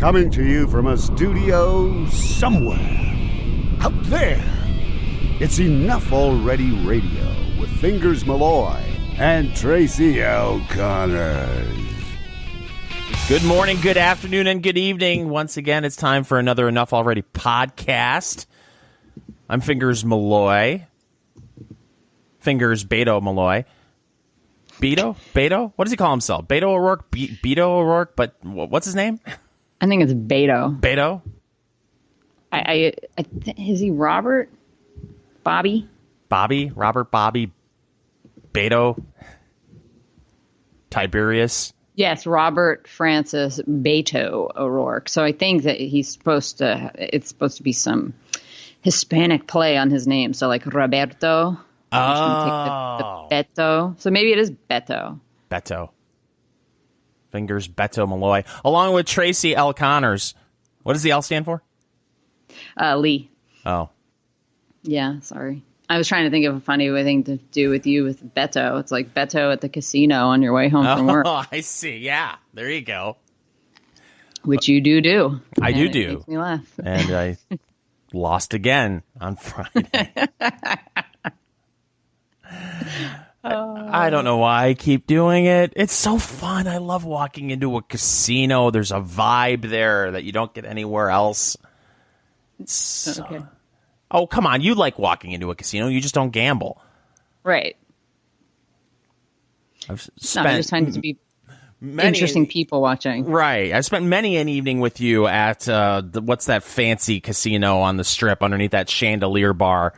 Coming to you from a studio somewhere out there. It's Enough Already Radio with Fingers Malloy and Tracy L. Connors. Good morning, good afternoon, and good evening. Once again, it's time for another Enough Already podcast. I'm Fingers Malloy. Fingers Beto Malloy. Beto? What does he call himself? Beto O'Rourke? Beto O'Rourke? But what's his name? I think it's Beto. Beto? Is he Robert? Bobby? Robert Bobby? Beto? Tiberius? Yes, Robert Francis Beto O'Rourke. So I think that it's supposed to be some Hispanic play on his name. So like Roberto. Oh. The Beto. So maybe it is Beto. Beto. Fingers Beto Malloy. Along with Tracy L. Connors. What does the L stand for? Lee. Oh. Yeah, sorry. I was trying to think of a funny thing to do with you with Beto. It's like Beto at the casino on your way home from work. Oh, I see. Yeah, there you go. Which you do. I do. It makes me laugh. And I lost again on Friday. I don't know why I keep doing it. It's so fun. I love walking into a casino. There's a vibe there that you don't get anywhere else. Okay. Oh, come on. You like walking into a casino. You just don't gamble. Right. I've just trying to be interesting people watching. Right. I spent many an evening with you at, what's that fancy casino on the Strip underneath that chandelier bar?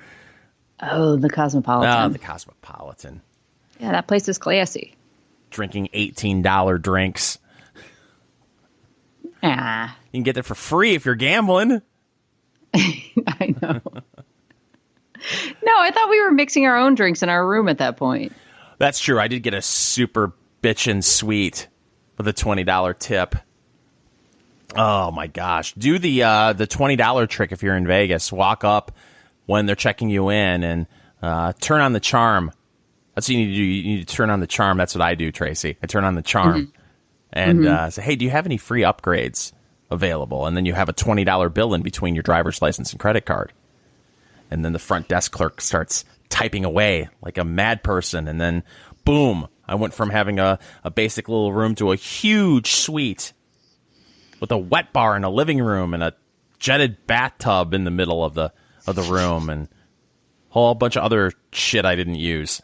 Oh, the Cosmopolitan. Oh, the Cosmopolitan. Yeah, that place is classy. Drinking $18 drinks. Ah. You can get it for free if you're gambling. I know. No, I thought we were mixing our own drinks in our room at that point. That's true. I did get a super bitchin' suite with a $20 tip. Oh, my gosh. Do the $20 trick if you're in Vegas. Walk up when they're checking you in and turn on the charm. That's what you need to do. You need to turn on the charm. That's what I do, Tracy. I turn on the charm and say, hey, do you have any free upgrades available? And then you have a $20 bill in between your driver's license and credit card. And then the front desk clerk starts typing away like a mad person. And then, boom, I went from having a basic little room to a huge suite with a wet bar and a living room and a jetted bathtub in the middle of the room and a whole bunch of other shit I didn't use.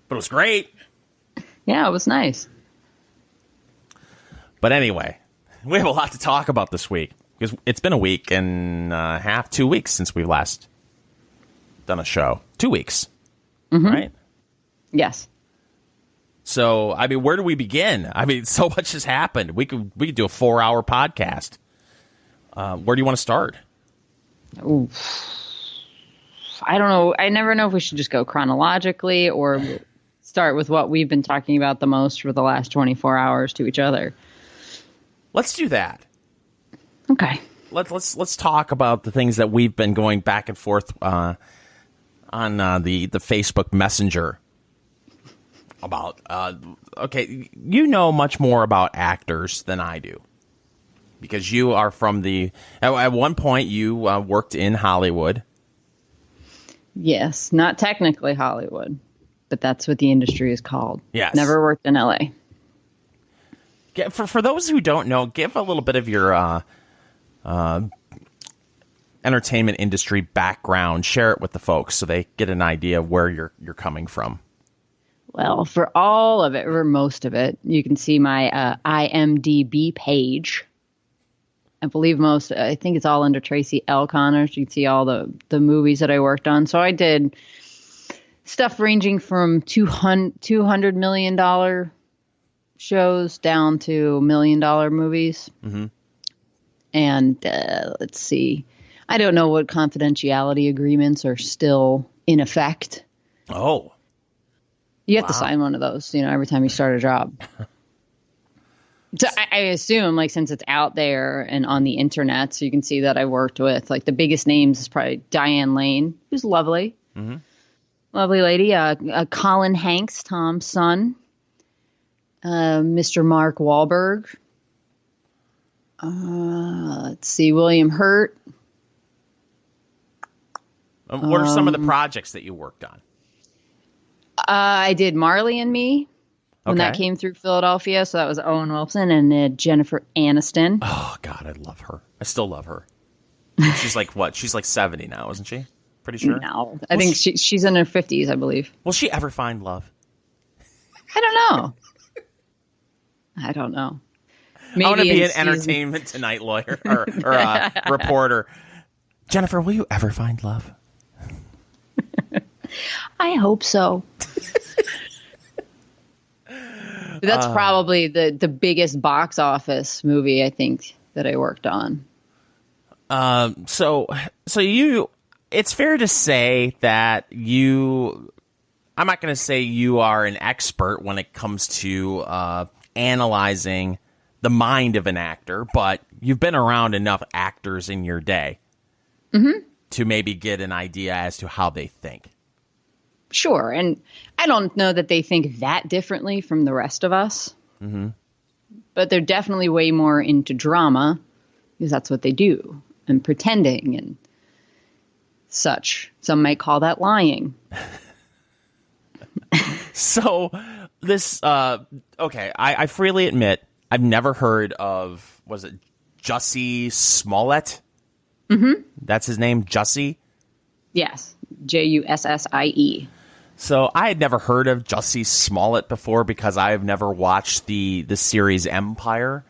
But it was great. Yeah, it was nice. But anyway, we have a lot to talk about this week because it's been a week and a half, 2 weeks since we've last done a show. 2 weeks, right? Yes. So, I mean, where do we begin? I mean, so much has happened. We could do a 4-hour podcast. Where do you want to start? Ooh. I don't know. I never know if we should just go chronologically or start with what we've been talking about the most for the last 24 hours to each other. Let's do that. Okay. Let's talk about the things that we've been going back and forth on the Facebook Messenger about. Okay, you know much more about actors than I do because you are from the. At one point, you worked in Hollywood. Yes, not technically Hollywood, but that's what the industry is called. Yes. Never worked in LA. For those who don't know, give a little bit of your entertainment industry background. Share it with the folks so they get an idea of where you're coming from. Well, for all of it, or most of it, you can see my IMDb page. I think it's all under Tracy L. Connors. You can see all the movies that I worked on. So I did stuff ranging from $200 million shows down to $1 million movies. Mm-hmm. And let's see. I don't know what confidentiality agreements are still in effect. Oh. You have to sign one of those, every time you start a job. So I assume, since it's out there and on the internet, so you can see that I worked with, the biggest names is probably Diane Lane, who's lovely. Mm-hmm. Lovely lady. Colin Hanks, Tom's son. Mr. Mark Wahlberg. Let's see, William Hurt. What are some of the projects that you worked on? I did Marley and Me when that Okay. came through Philadelphia. So that was Owen Wilson and Jennifer Aniston. Oh, God, I love her. I still love her. She's like what? She's like 70 now, isn't she? Pretty sure. No, I think she's in her 50s, I believe. Will she ever find love? I don't know. I don't know. Maybe I want to be an season... Entertainment Tonight lawyer or reporter. Jennifer, will you ever find love? I hope so. That's probably the biggest box office movie I think that I worked on. So you, it's fair to say that you, I'm not going to say you are an expert when it comes to analyzing the mind of an actor, but you've been around enough actors in your day to maybe get an idea as to how they think. Sure. And I don't know that they think that differently from the rest of us. But they're definitely way more into drama because that's what they do, and pretending and such. Some might call that lying. So this, okay, I freely admit I've never heard of, was it Jussie Smollett? That's his name, Jussie? Yes. Jussie. So I had never heard of Jussie Smollett before because I have never watched the series Empire.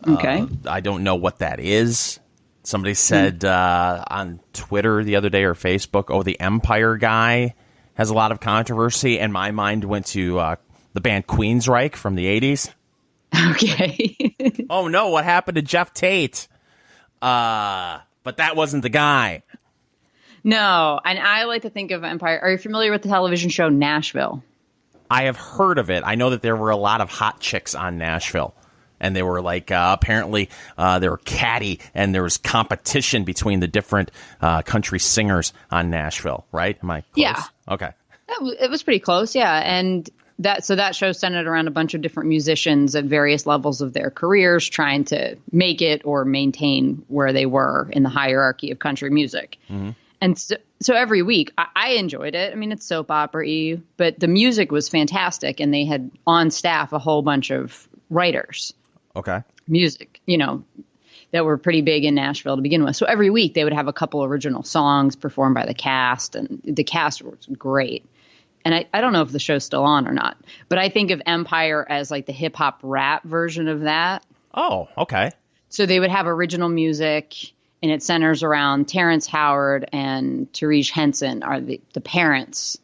Okay. I don't know what that is. Somebody said on Twitter the other day or Facebook, oh, the Empire guy has a lot of controversy, and my mind went to the band Queensryche from the 80s. Okay. Oh, no, what happened to Jeff Tate? But that wasn't the guy. No, and I like to think of Empire. Are you familiar with the television show Nashville? I have heard of it. I know that there were a lot of hot chicks on Nashville. And they were like, apparently, they were catty, and there was competition between the different country singers on Nashville, right? Am I close? Yeah. Okay. It was pretty close, yeah. And that show centered around a bunch of different musicians at various levels of their careers trying to make it or maintain where they were in the hierarchy of country music. And so every week, I enjoyed it. I mean, it's soap opera-y, but the music was fantastic, and they had on staff a whole bunch of writers. Okay. Music, that were pretty big in Nashville to begin with. So every week they would have a couple original songs performed by the cast, and the cast was great. And I don't know if the show's still on or not, but I think of Empire as like the hip hop rap version of that. Oh, okay. So they would have original music, and it centers around Terrence Howard and Therese Henson are the parents.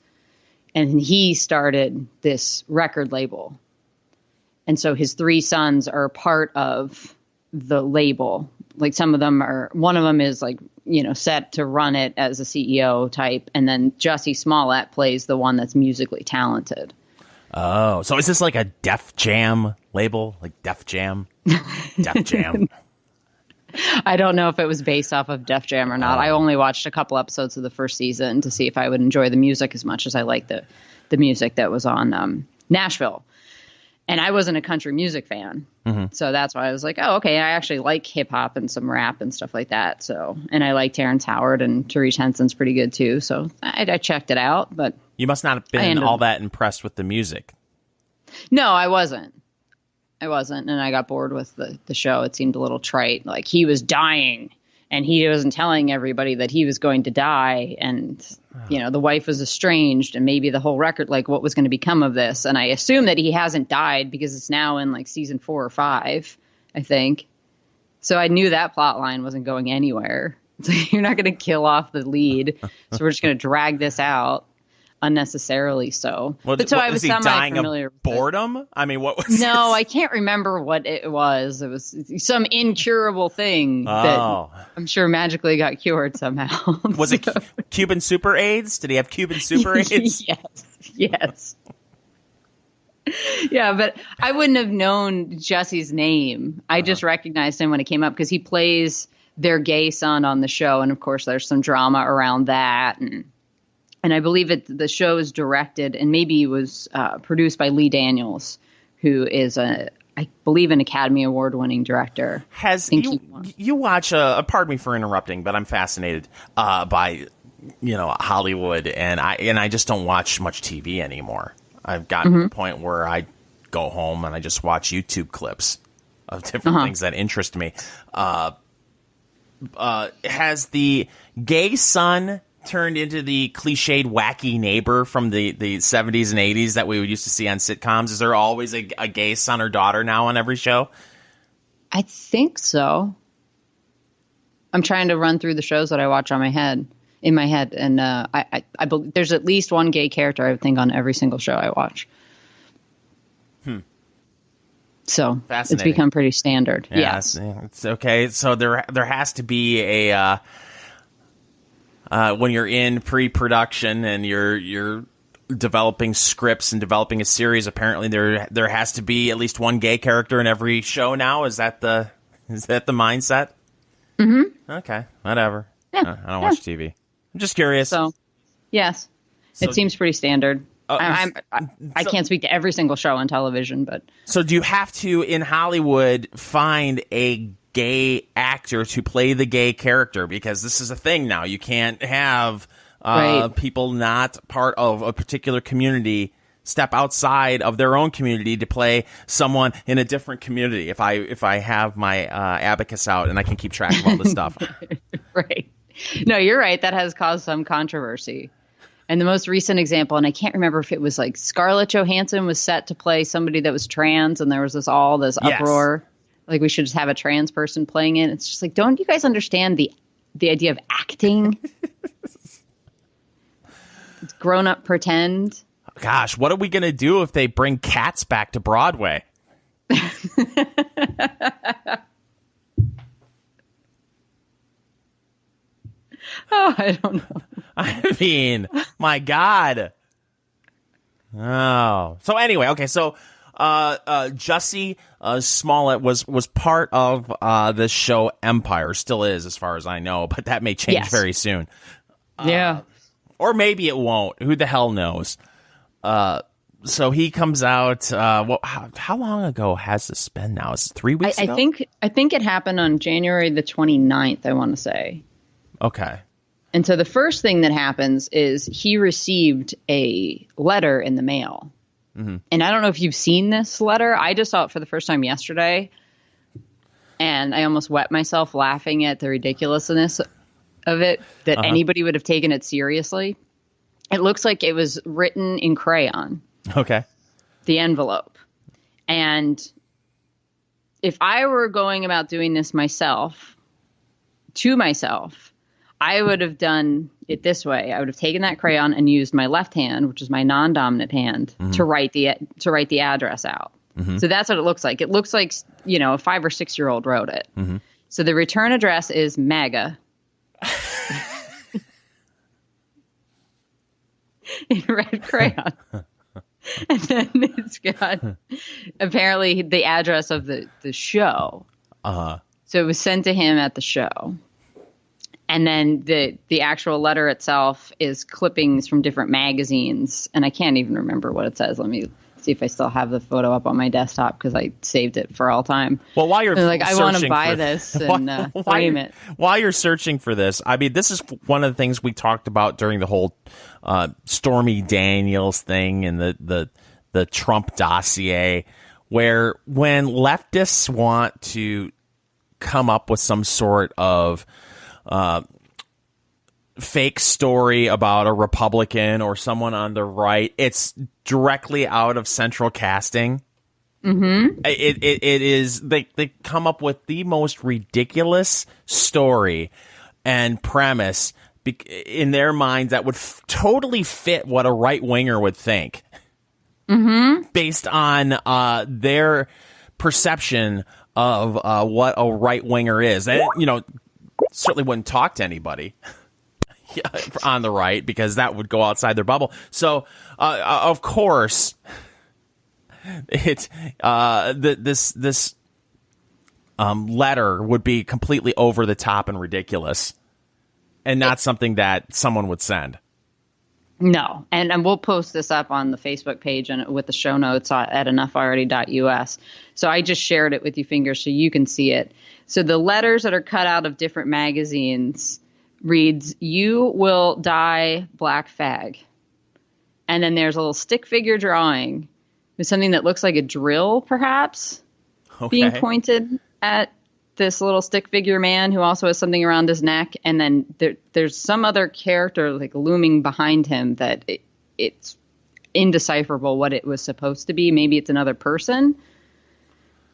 And he started this record label. And so his three sons are part of the label. Like one of them is like, set to run it as a CEO type. And then Jussie Smollett plays the one that's musically talented. Oh, so is this like a Def Jam label? Like Def Jam? Def Jam. I don't know if it was based off of Def Jam or not. I only watched a couple episodes of the first season to see if I would enjoy the music as much as I liked the music that was on Nashville. And I wasn't a country music fan. So that's why I was like, oh, okay, I actually like hip hop and some rap and stuff like that. So, and I like Terrence Howard, and Therese Henson's pretty good too. So I checked it out, but You must not have been all that impressed with the music. No, I wasn't. And I got bored with the show. It seemed a little trite. Like he was dying and he wasn't telling everybody that he was going to die. And, the wife was estranged, and maybe the whole record, like what was going to become of this. And I assume that he hasn't died because it's now in like season 4 or 5, I think. So I knew that plot line wasn't going anywhere. It's like, you're not going to kill off the lead. So we're just going to drag this out unnecessarily. So, but so I was semi-familiar of boredom. I mean, what was? No, I can't remember what it was. It was some incurable thing that I'm sure magically got cured somehow. Was it Cuban Super AIDS? Did he have Cuban Super AIDS? Yes. Yeah, but I wouldn't have known Jussie's name. I just recognized him when it came up because he plays their gay son on the show, and of course, there's some drama around that. And I believe the show is directed and maybe was produced by Lee Daniels, who is a I believe, an Academy Award winning director. Has you watch? Pardon me for interrupting, but I'm fascinated by Hollywood, and I just don't watch much TV anymore. I've gotten to the point where I go home and I just watch YouTube clips of different things that interest me. Has the gay son turned into the cliched wacky neighbor from the 70s and 80s that we would used to see on sitcoms? Is there always a gay son or daughter now on every show? I think so. I'm trying to run through the shows that I watch in my head, and I believe there's at least one gay character, I think, on every single show I watch. So it's become pretty standard. Yeah, yes, it's okay. So there has to be a when you're in pre-production and you're developing scripts and developing a series. Apparently, there has to be at least one gay character in every show now. Is that the mindset? Mm-hmm. Okay, whatever. Yeah. I don't watch TV. I'm just curious. So, yes, it seems pretty standard. I can't speak to every single show on television, but so do you have to in Hollywood find a gay actor to play the gay character? Because this is a thing now. You can't have people not part of a particular community step outside of their own community to play someone in a different community. If I have my abacus out and I can keep track of all this stuff, right? No, you're right. That has caused some controversy. And the most recent example, and I can't remember if it was like Scarlett Johansson was set to play somebody that was trans, and there was this uproar, like we should just have a trans person playing it. It's just like, don't you guys understand the idea of acting? It's grown up pretend. Gosh, what are we gonna do if they bring Cats back to Broadway? Oh, I don't know. I mean, my God. Oh. So anyway, okay, so Jussie Smollett was part of the show Empire, still is as far as I know, but that may change very soon. Yeah. Or maybe it won't. Who the hell knows? So he comes out. How long ago has this been now? Is it 3 weeks ago? I think it happened on January the 29th, I want to say. Okay. And so the first thing that happens is he received a letter in the mail. Mm-hmm. And I don't know if you've seen this letter. I just saw it for the first time yesterday. And I almost wet myself laughing at the ridiculousness of it, that anybody would have taken it seriously. It looks like it was written in crayon. Okay. The envelope. And if I were going about doing this to myself, I would have done it this way. I would have taken that crayon and used my left hand, which is my non-dominant hand, to write the address out. Mm-hmm. So that's what it looks like. It looks like, a 5 or 6 year old wrote it. Mm-hmm. So the return address is MAGA. In red crayon. And then it's got apparently the address of the show. So it was sent to him at the show. And then the actual letter itself is clippings from different magazines. And I can't even remember what it says. Let me see if I still have the photo up on my desktop because I saved it for all time. Well, while you're like, I want to buy this and frame it. While you're searching for this, I mean, this is one of the things we talked about during the whole Stormy Daniels thing and the Trump dossier, where when leftists want to come up with some sort of fake story about a Republican or someone on the right, it's directly out of central casting. Mm-hmm. It is they come up with the most ridiculous story and premise in their minds that would totally fit what a right winger would think, based on their perception of what a right winger is. And certainly wouldn't talk to anybody on the right because that would go outside their bubble. So, of course, it's this letter would be completely over the top and ridiculous, and not something that someone would send. No, and we'll post this up on the Facebook page and with the show notes at enoughlalready.us. So I just shared it with you, Fingers, so you can see it. So the letters that are cut out of different magazines reads, "You will die, black fag." And then there's a little stick figure drawing with something that looks like a drill, perhaps, being pointed at this little stick figure man who also has something around his neck. And then there's some other character like looming behind him that it's indecipherable what it was supposed to be. Maybe it's another person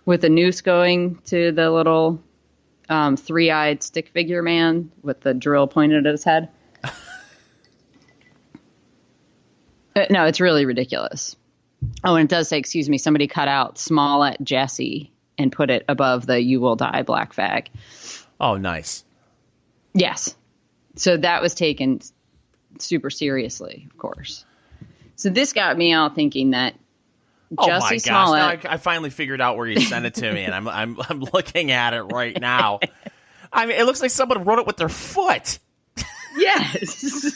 with a noose going to the little three-eyed stick figure man with the drill pointed at his head. No, it's really ridiculous. Oh, and it does say, excuse me, somebody cut out Smollett Jussie and put it above the "You will die, black fag." Oh, nice. Yes. So that was taken super seriously, of course. So this got me all thinking that Jussie Smollett. Now I finally figured out where you sent it to me, and I'm looking at it right now. I mean, it looks like someone wrote it with their foot. Yes.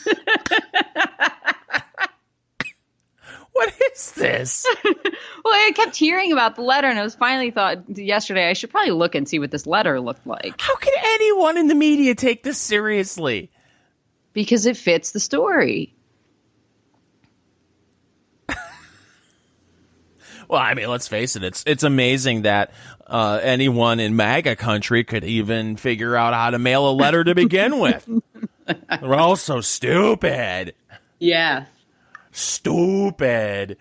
What is this? Well, I kept hearing about the letter, and I was finally thought yesterday I should probably look and see what this letter looked like. How can anyone in the media take this seriously? Because it fits the story. Well, I mean, let's face it. It's amazing that anyone in MAGA country could even figure out how to mail a letter to begin with. They're all so stupid. Yeah. Stupid.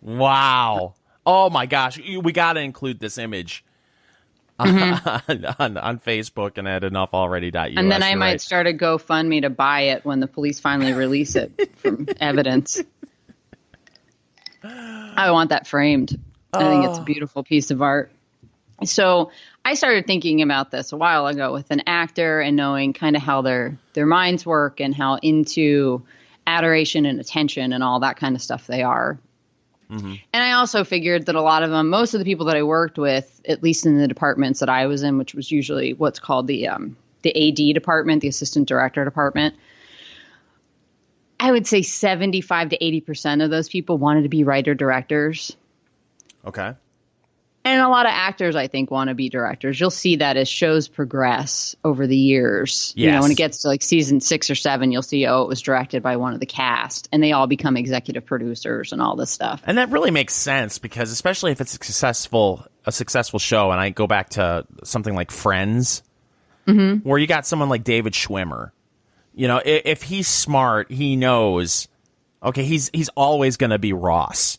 Wow. Oh my gosh. We got to include this image on Facebook and at enoughlalready.us. And then I might start a GoFundMe to buy it when the police finally release it from evidence. I want that framed. I think it's a beautiful piece of art. So I started thinking about this a while ago with an actor and knowing kind of how their minds work and how into adoration and attention and all that kind of stuff they are. Mm-hmm. And I also figured that a lot of them, most of the people that I worked with, at least in the departments that I was in, which was usually what's called the AD department, the assistant director department, I would say 75 to 80% of those people wanted to be writer directors. Okay. And a lot of actors, I think, want to be directors. You'll see that as shows progress over the years. Yes. You know, when it gets to like season 6 or 7, you'll see, it was directed by one of the cast. And they all become executive producers and all this stuff. And that really makes sense because especially if it's a successful show, and I go back to something like Friends, where you got someone like David Schwimmer. You know, if he's smart, he knows, okay, he's always going to be Ross.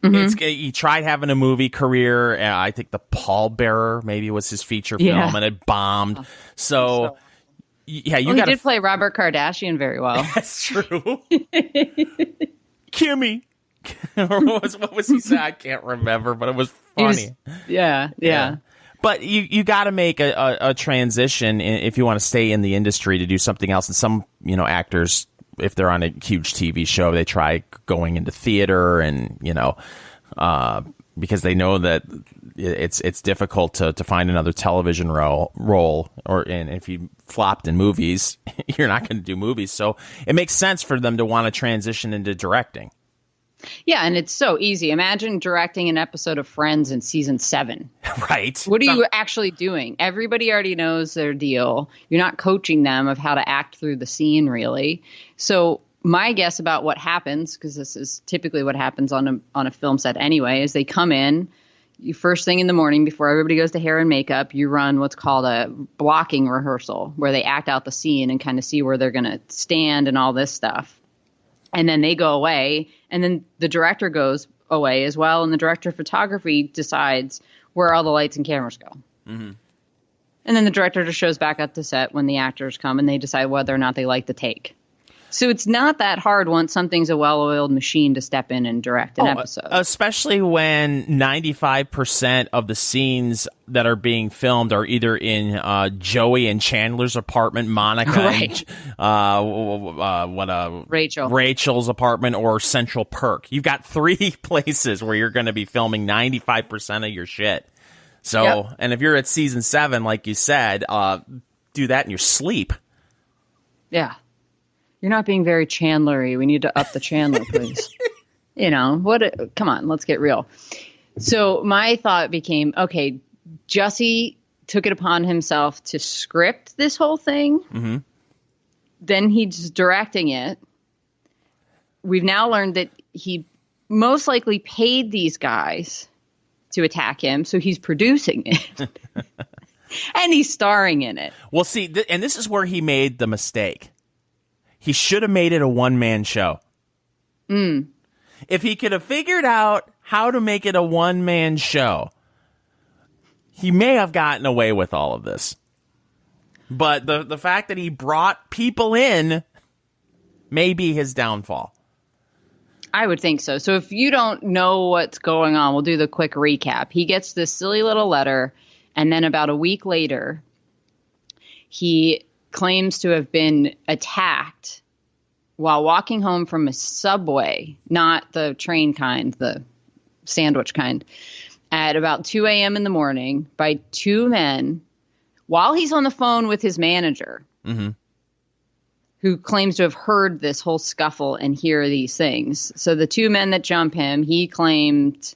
He tried having a movie career. I think The Pallbearer maybe was his feature film, and it bombed. So yeah, he did play Robert Kardashian very well. That's true. Kimmy. what was he saying? I can't remember, but it was funny. Yeah. But you got to make a transition if you want to stay in the industry to do something else. And some actors, if they're on a huge TV show, they try going into theater and, because they know that it's difficult to find another television role and if you flopped in movies, you're not going to do movies. So it makes sense for them to want to transition into directing. Yeah, and it's so easy. Imagine directing an episode of Friends in season 7. Right. What are you actually doing? Everybody already knows their deal. You're not coaching them of how to act through the scene, really. So my guess about what happens, because this is typically what happens on a film set anyway, is they come in, you first thing in the morning before everybody goes to hair and makeup, you run what's called a blocking rehearsal, where they act out the scene and kind of see where they're going to stand and all this stuff. And then they go away, and then the director goes away as well, and the director of photography decides where all the lights and cameras go. Mm-hmm. And then the director just shows back up to set when the actors come, and they decide whether or not they like the take. So it's not that hard once something's a well-oiled machine to step in and direct an episode. Especially when 95% of the scenes that are being filmed are either in Joey and Chandler's apartment, Monica right. and Rachel's apartment, or Central Perk. You've got 3 places where you're going to be filming 95% of your shit. So, And if you're at season 7, like you said, do that in your sleep. Yeah. You're not being very Chandlery. We need to up the Chandler, please. Come on, let's get real. So my thought became, okay, Jussie took it upon himself to script this whole thing. Mm-hmm. Then he's directing it. We've now learned that he most likely paid these guys to attack him, so he's producing it. And he's starring in it. Well, see, and this is where he made the mistake. He should have made it a one-man show. If he could have figured out how to make it a one-man show, he may have gotten away with all of this. But the fact that he brought people in may be his downfall. I would think so. So if you don't know what's going on, we'll do the quick recap. He gets this silly little letter, and then about a week later, he claims to have been attacked while walking home from a subway, not the train kind, the sandwich kind, at about 2 a.m. in the morning by two men while he's on the phone with his manager, who claims to have heard this whole scuffle and hear these things. So the two men that jump him, he claimed,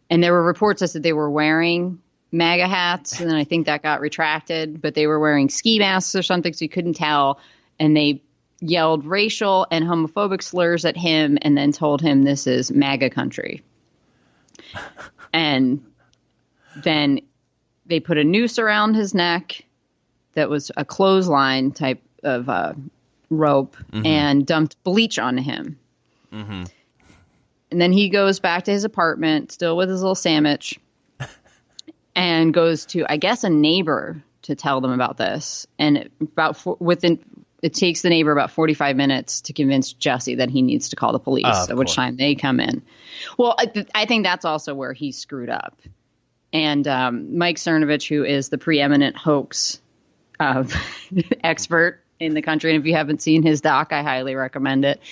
and there were reports that said they were wearing MAGA hats, and then I think that got retracted, but they were wearing ski masks or something, so you couldn't tell, and they yelled racial and homophobic slurs at him and then told him this is MAGA country. And then they put a noose around his neck that was a clothesline type of rope and dumped bleach on him. And then he goes back to his apartment, still with his little sandwich, and goes to, I guess, a neighbor to tell them about this. And it takes the neighbor about 45 minutes to convince Jussie that he needs to call the police, at which time they come in. Well, I think that's also where he screwed up. And Mike Cernovich, who is the preeminent hoax expert in the country, and if you haven't seen his doc, I highly recommend it,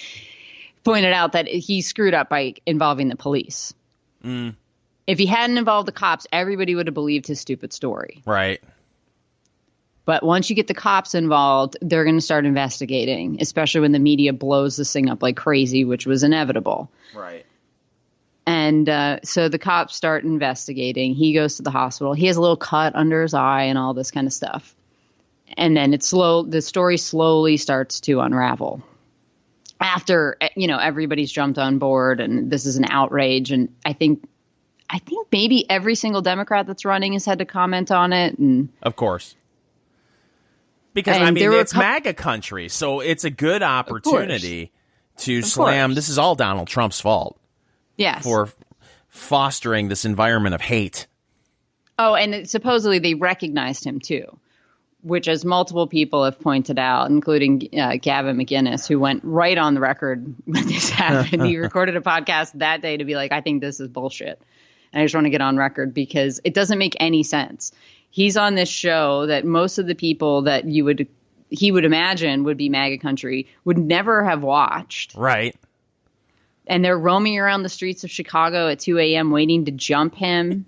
pointed out that he screwed up by involving the police. If he hadn't involved the cops, everybody would have believed his stupid story. Right. But once you get the cops involved, they're going to start investigating, especially when the media blows this thing up like crazy, which was inevitable. Right. And so the cops start investigating. He goes to the hospital. He has a little cut under his eye and all this kind of stuff. And then the story slowly starts to unravel. After, everybody's jumped on board and this is an outrage. And I think maybe every single Democrat that's running has had to comment on it. And of course. Because, it's MAGA country, so it's a good opportunity to slam. This is all Donald Trump's fault. Yes. For fostering this environment of hate. Oh, and supposedly they recognized him, too, which, as multiple people have pointed out, including Gavin McInnes, who went right on the record when this happened. He recorded a podcast that day to be like, I think this is bullshit. And I just want to get on record because it doesn't make any sense. He's on this show that most of the people that he would imagine would be MAGA country would never have watched. Right. And they're roaming around the streets of Chicago at 2 a.m. waiting to jump him.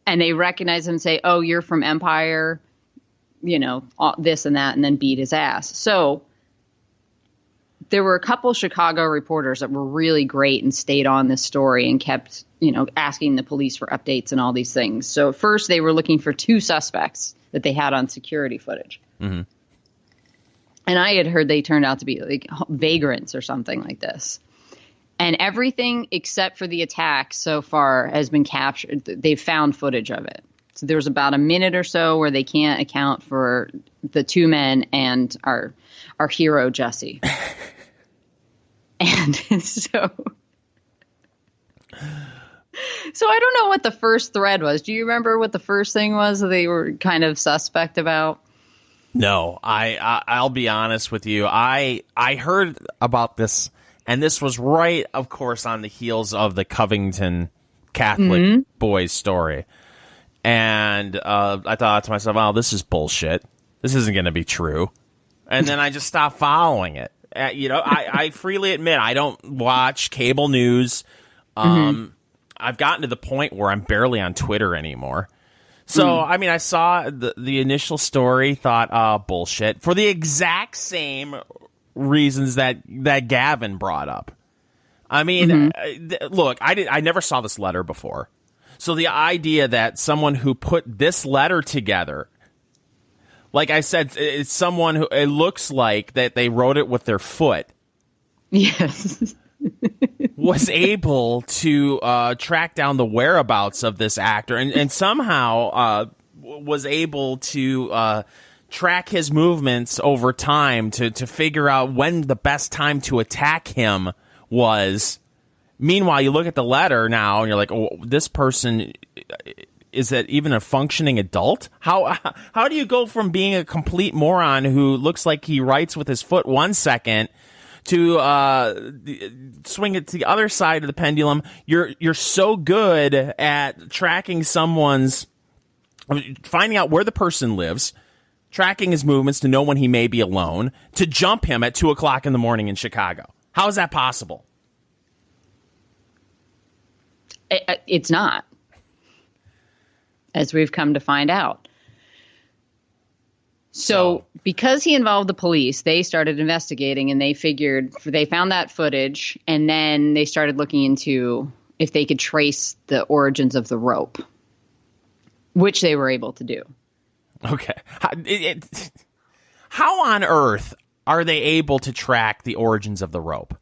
And they recognize him and say, oh, you're from Empire, this and that, and then beat his ass. So there were a couple Chicago reporters that were really great and stayed on this story and kept, asking the police for updates and all these things. So at first they were looking for two suspects that they had on security footage. And I had heard they turned out to be like vagrants or something like this. And everything except for the attack so far has been captured. They've found footage of it. So there's about a minute or so where they can't account for the two men and our hero, Jussie. And so I don't know what the first thread was. Do you remember what the first thing was that they were kind of suspect about? No, I'll be honest with you. I heard about this, and this was right, of course, on the heels of the Covington Catholic boys story. And I thought to myself, oh, this is bullshit. This isn't going to be true. And then I just stopped following it. I freely admit I don't watch cable news. I've gotten to the point where I'm barely on Twitter anymore. So, I mean, I saw the initial story, thought, bullshit, for the exact same reasons that Gavin brought up. I mean, look, I never saw this letter before. So the idea that someone who put this letter together, like I said, it's someone who, it looks like that they wrote it with their foot. Yes. Was able to track down the whereabouts of this actor and somehow was able to track his movements over time to figure out when the best time to attack him was. Meanwhile, you look at the letter now and you're like, oh, this person, is that even a functioning adult? How do you go from being a complete moron who looks like he writes with his foot 1 second to swing it to the other side of the pendulum? You're so good at tracking someone's, finding out where the person lives, tracking his movements to know when he may be alone, to jump him at 2:00 in the morning in Chicago. How is that possible? It's not, as we've come to find out. So because he involved the police, they started investigating, and they found that footage, and then they started looking into if they could trace the origins of the rope, which they were able to do. Okay. How on earth are they able to track the origins of the rope?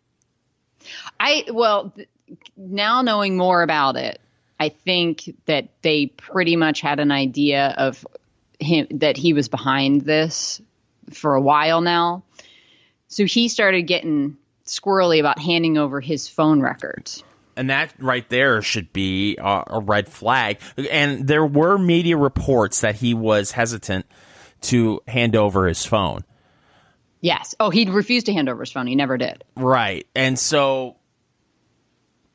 Now knowing more about it, I think that they pretty much had an idea of him, that he was behind this for a while now. So he started getting squirrely about handing over his phone records. And that right there should be a red flag. And there were media reports that he was hesitant to hand over his phone. Yes. Oh, he refused to hand over his phone. He never did. Right. And so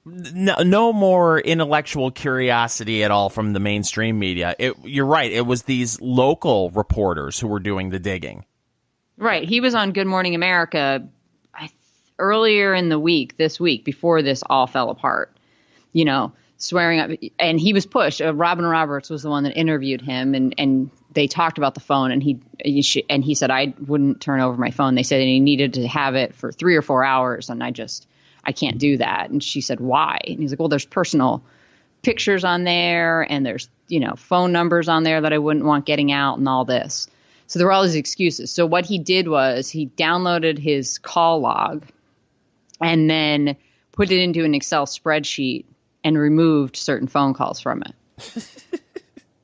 no more intellectual curiosity at all from the mainstream media. You're right. It was these local reporters who were doing the digging. Right. He was on Good Morning America earlier in the week, this week, before this all fell apart, swearing up. And he was pushed. Robin Roberts was the one that interviewed him, and they talked about the phone, and he said, I wouldn't turn over my phone. They said he needed to have it for 3 or 4 hours, and I can't do that. And she said, why? And he's like, well, there's personal pictures on there, and there's, phone numbers on there that I wouldn't want getting out, and all this. So there were all these excuses. So what he did was he downloaded his call log and then put it into an Excel spreadsheet and removed certain phone calls from it.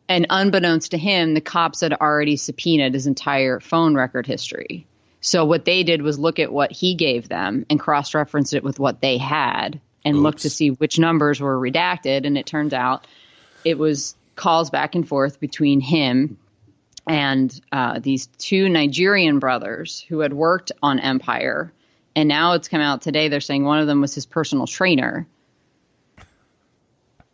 And unbeknownst to him, the cops had already subpoenaed his entire phone record history. So what they did was look at what he gave them and cross-reference it with what they had and look to see which numbers were redacted. And it turns out it was calls back and forth between him and these two Nigerian brothers who had worked on Empire. And now it's come out today. They're saying one of them was his personal trainer.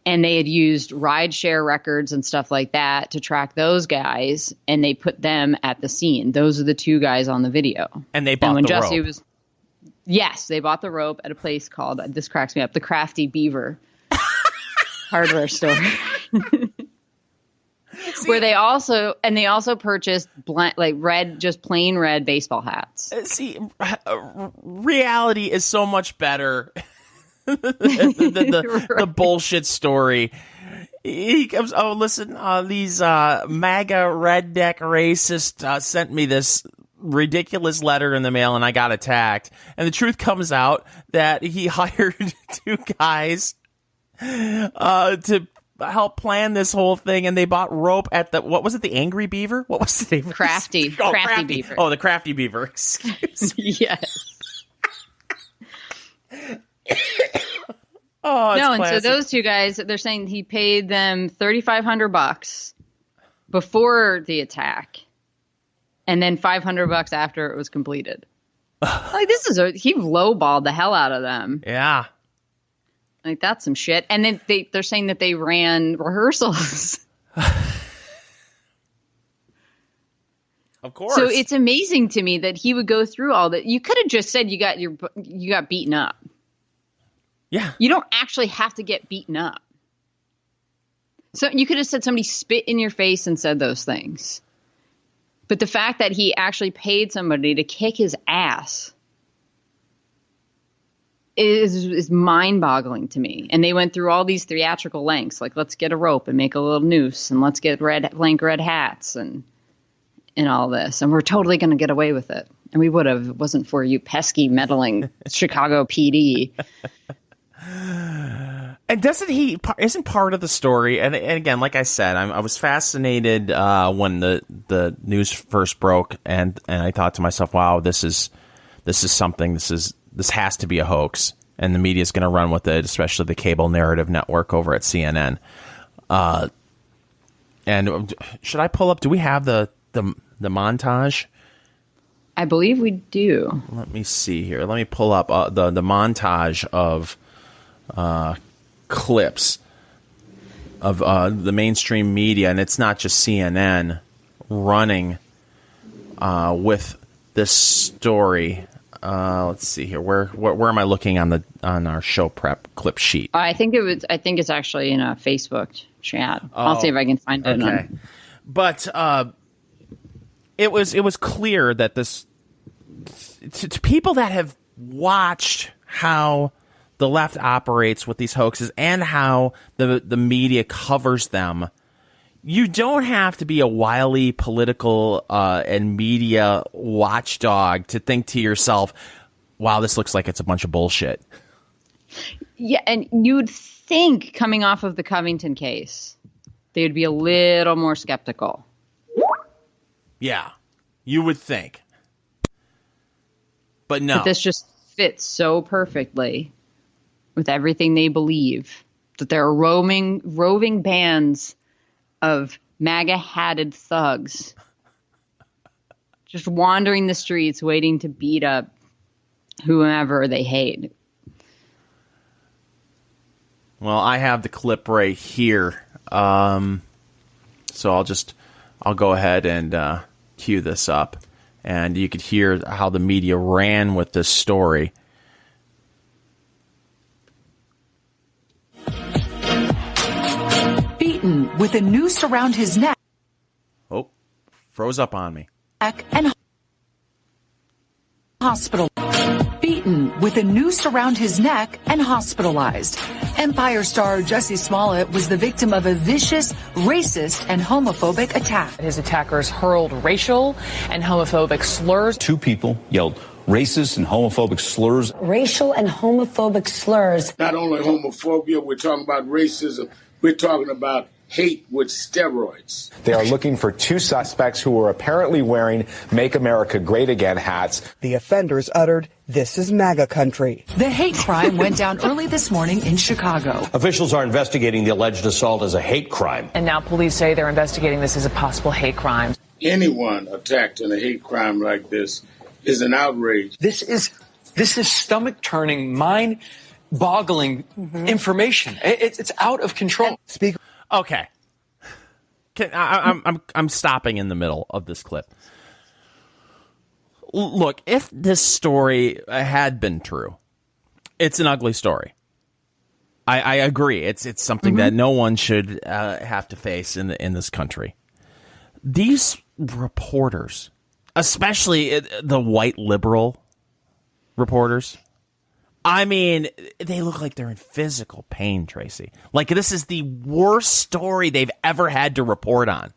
And they had used rideshare records and stuff like that to track those guys, and they put them at the scene. Those are the two guys on the video. And they bought the rope. Yes, they bought the rope at a place called, this cracks me up, the Crafty Beaver hardware store. Where they also purchased plain red baseball hats. See, reality is so much better. the bullshit story. He comes, oh, listen, these MAGA redneck racists sent me this ridiculous letter in the mail and I got attacked. And the truth comes out that he hired two guys to help plan this whole thing, and they bought rope at what was it, the Angry Beaver? What was the name? Crafty Beaver. Oh, the Crafty Beaver. Excuse me. Yes. Oh, no, and classic. so those two guys, they're saying he paid them $3,500 before the attack, and then $500 after it was completed. Like, he lowballed the hell out of them. Yeah, like that's some shit. And then they're saying that they ran rehearsals. of course. So it's amazing to me that he would go through all that. You could have just said you got beaten up. Yeah. You don't actually have to get beaten up. So you could have said somebody spit in your face and said those things. But the fact that he actually paid somebody to kick his ass is mind-boggling to me. And they went through all these theatrical lengths, like let's get a rope and make a little noose, and let's get red hats and all this, and we're totally going to get away with it. And we would have, if it wasn't for you pesky meddling Chicago PD. And isn't part of the story, and again, like I said, I was fascinated when the news first broke, and I thought to myself, wow, this is something, this has to be a hoax, and the media is going to run with it, especially the cable narrative network over at CNN. And should I pull up, do we have the montage? I believe we do. Let me see here. Let me pull up the montage of clips of the mainstream media, and it's not just CNN running with this story. Let's see here. Where am I looking on our show prep clip sheet? I think it's actually in a Facebook chat. I'll see if I can find it. Okay. But it was clear that this to people that have watched how the left operates with these hoaxes and how the media covers them. You don't have to be a wily political and media watchdog to think to yourself, wow, this looks like it's a bunch of bullshit. Yeah, and you'd think coming off of the Covington case, they would be a little more skeptical. Yeah, you would think. But no. But this just fits so perfectly with everything they believe, that there are roving bands of MAGA-hatted thugs just wandering the streets waiting to beat up whomever they hate. Well, I have the clip right here. So I'll go ahead and cue this up. And you could hear how the media ran with this story. Beaten with a noose around his neck. Oh, froze up on me. And hospital. Beaten with a noose around his neck and hospitalized. Empire star Jussie Smollett was the victim of a vicious, racist, and homophobic attack. His attackers hurled racial and homophobic slurs. Two people yelled racist and homophobic slurs. Racial and homophobic slurs. Not only homophobia, we're talking about racism. We're talking about hate with steroids. They are looking for two suspects who were apparently wearing Make America Great Again hats. The offenders uttered, "This is MAGA country." The hate crime went down early this morning in Chicago. Officials are investigating the alleged assault as a hate crime. And now police say they're investigating this as a possible hate crime. Anyone attacked in a hate crime like this is an outrage. This is stomach-turning, mind-boggling information. It's out of control. Speaker. Okay. I'm stopping in the middle of this clip. Look, if this story had been true, it's an ugly story. I agree. It's something that no one should have to face in this country. These reporters, especially the white liberal reporters, I mean, they look like they're in physical pain, Tracy. Like, this is the worst story they've ever had to report on.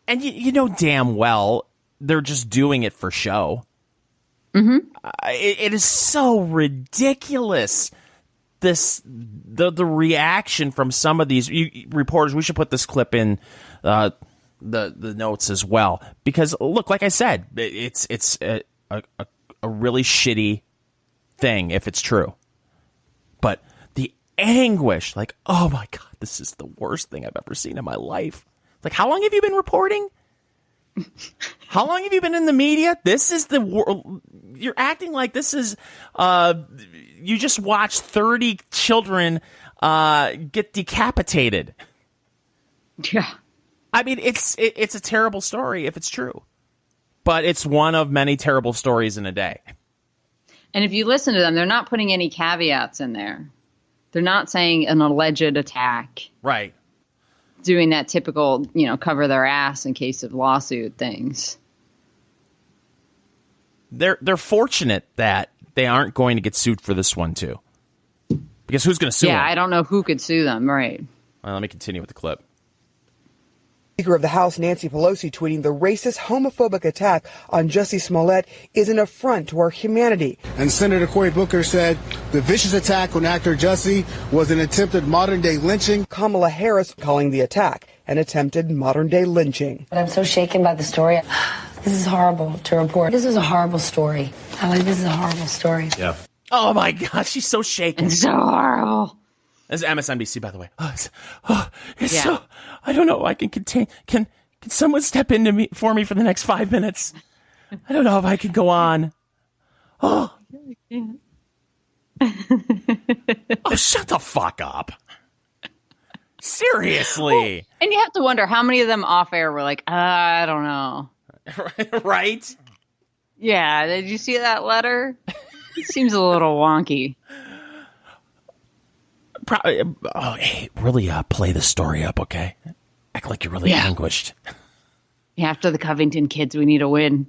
And you know damn well they're just doing it for show. Mm-hmm. It is so ridiculous. The reaction from some of these reporters. We should put this clip in the notes as well, because look, like I said, it's a really shitty thing if it's true, but the anguish, like, oh my god, this is the worst thing I've ever seen in my life. Like, how long have you been reporting? How long have you been in the media? This is the world. You're acting like this is you just watched 30 children get decapitated. Yeah, I mean, it's a terrible story if it's true, but it's one of many terrible stories in a day. and if you listen to them, they're not putting any caveats in there. They're not saying an alleged attack. Right. Doing that typical, cover their ass in case of lawsuit things. They're fortunate that they aren't going to get sued for this one too. Because who's going to sue them? Yeah, I don't know who could sue them, right. Well, let me continue with the clip. Speaker of the House Nancy Pelosi tweeting the racist, homophobic attack on Jussie Smollett is an affront to our humanity. And Senator Cory Booker said the vicious attack on actor Jussie was an attempted modern-day lynching. Kamala Harris calling the attack an attempted modern-day lynching. But I'm so shaken by the story. This is horrible to report. This is a horrible story. This is a horrible story. Yeah. Oh, my God. She's so shaken. It's so horrible. This is MSNBC, by the way. It's so... I don't know. I can contain... Can someone step into for me for the next 5 minutes? I don't know if I can go on. Oh. Oh, shut the fuck up. Seriously. Well, and you have to wonder how many of them off air were like, I don't know. Right? Yeah. Did you see that letter? It seems a little wonky. Hey, really play the story up, okay? Act like you're really anguished. After the Covington kids, we need a win.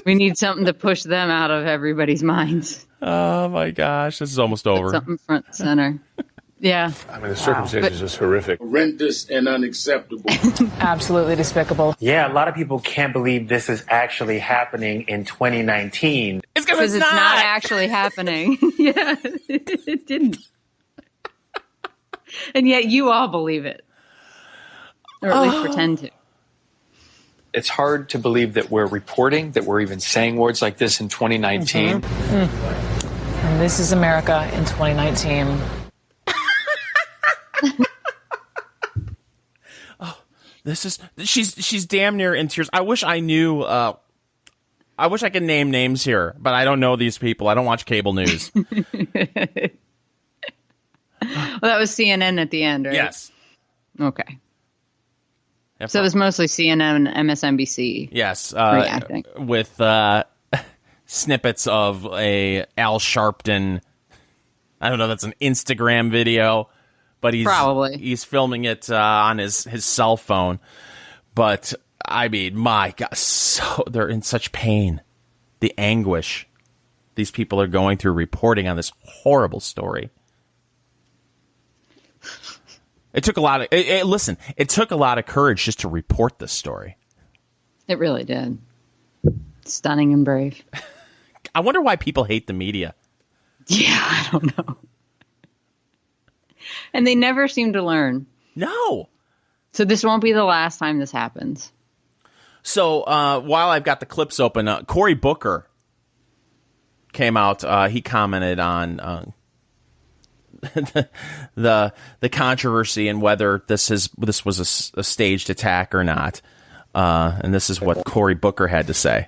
We need something to push them out of everybody's minds. Oh, my gosh. This is almost over. Put something front and center. Yeah. I mean, the circumstances are just horrific. Horrendous and unacceptable. Absolutely despicable. Yeah, a lot of people can't believe this is actually happening in 2019. It's because it's not actually happening. Yeah, it didn't. And yet you all believe it. Or at least pretend to. It's hard to believe that we're reporting, that we're even saying words like this in 2019. And this is America in 2019. She's damn near in tears. I wish I knew. I wish I could name names here, but I don't know these people. I don't watch cable news. Well, that was CNN at the end, right? Yes. Okay. So it was mostly CNN and MSNBC. Yes. Reacting. With snippets of a Al Sharpton. I don't know. That's an Instagram video, but he's filming it on his cell phone. But I mean, my God, they're in such pain. The anguish these people are going through reporting on this horrible story. It took a lot of it took a lot of courage just to report this story. It really did. Stunning and brave. I wonder why people hate the media. Yeah, I don't know. And they never seem to learn. No. So this won't be the last time this happens. So while I've got the clips open, Cory Booker came out. He commented on the controversy and whether this was a staged attack or not. And this is what Cory Booker had to say.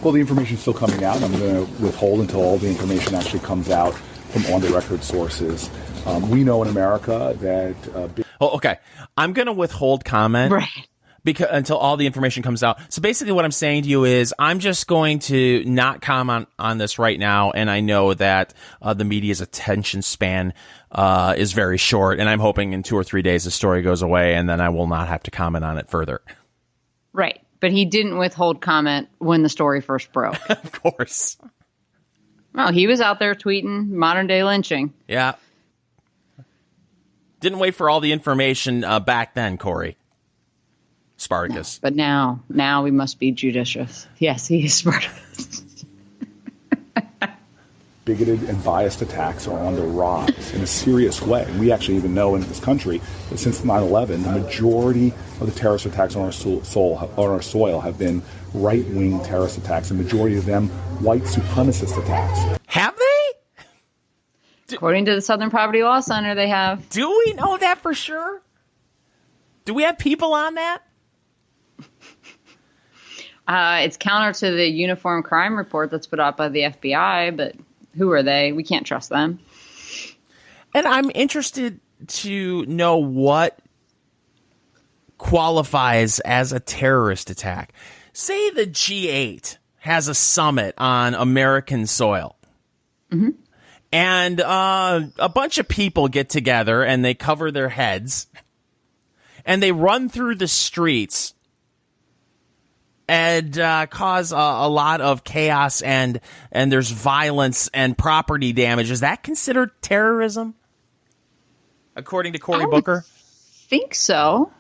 Well, the information's still coming out. I'm going to withhold until all the information actually comes out from on-the-record sources. We know in America that... okay. I'm going to withhold comment. Right. Because until all the information comes out. So basically what I'm saying to you is I'm just going to not comment on this right now. And I know that the media's attention span is very short. And I'm hoping in 2 or 3 days the story goes away and then I will not have to comment on it further. Right. But he didn't withhold comment when the story first broke. Of course. Well, he was out there tweeting modern day lynching. Yeah. Didn't wait for all the information back then, Corey. Spartacus. No, but now we must be judicious. Yes, he is Spartacus. Bigoted and biased attacks are on the rise in a serious way. And we actually even know in this country that since 9/11, the majority of the terrorist attacks on our soil have been right-wing terrorist attacks. The majority of them, white supremacist attacks. Have they? According to the Southern Poverty Law Center, they have. Do we know that for sure? Do we have people on that? It's counter to the uniform crime report that's put out by the FBI, but who are they? We can't trust them. And I'm interested to know what qualifies as a terrorist attack. Say the G8 has a summit on American soil. Mm-hmm. And a bunch of people get together and they cover their heads and they run through the streets and cause a lot of chaos and there's violence and property damage. Is that considered terrorism? According to Cory Booker? Think so.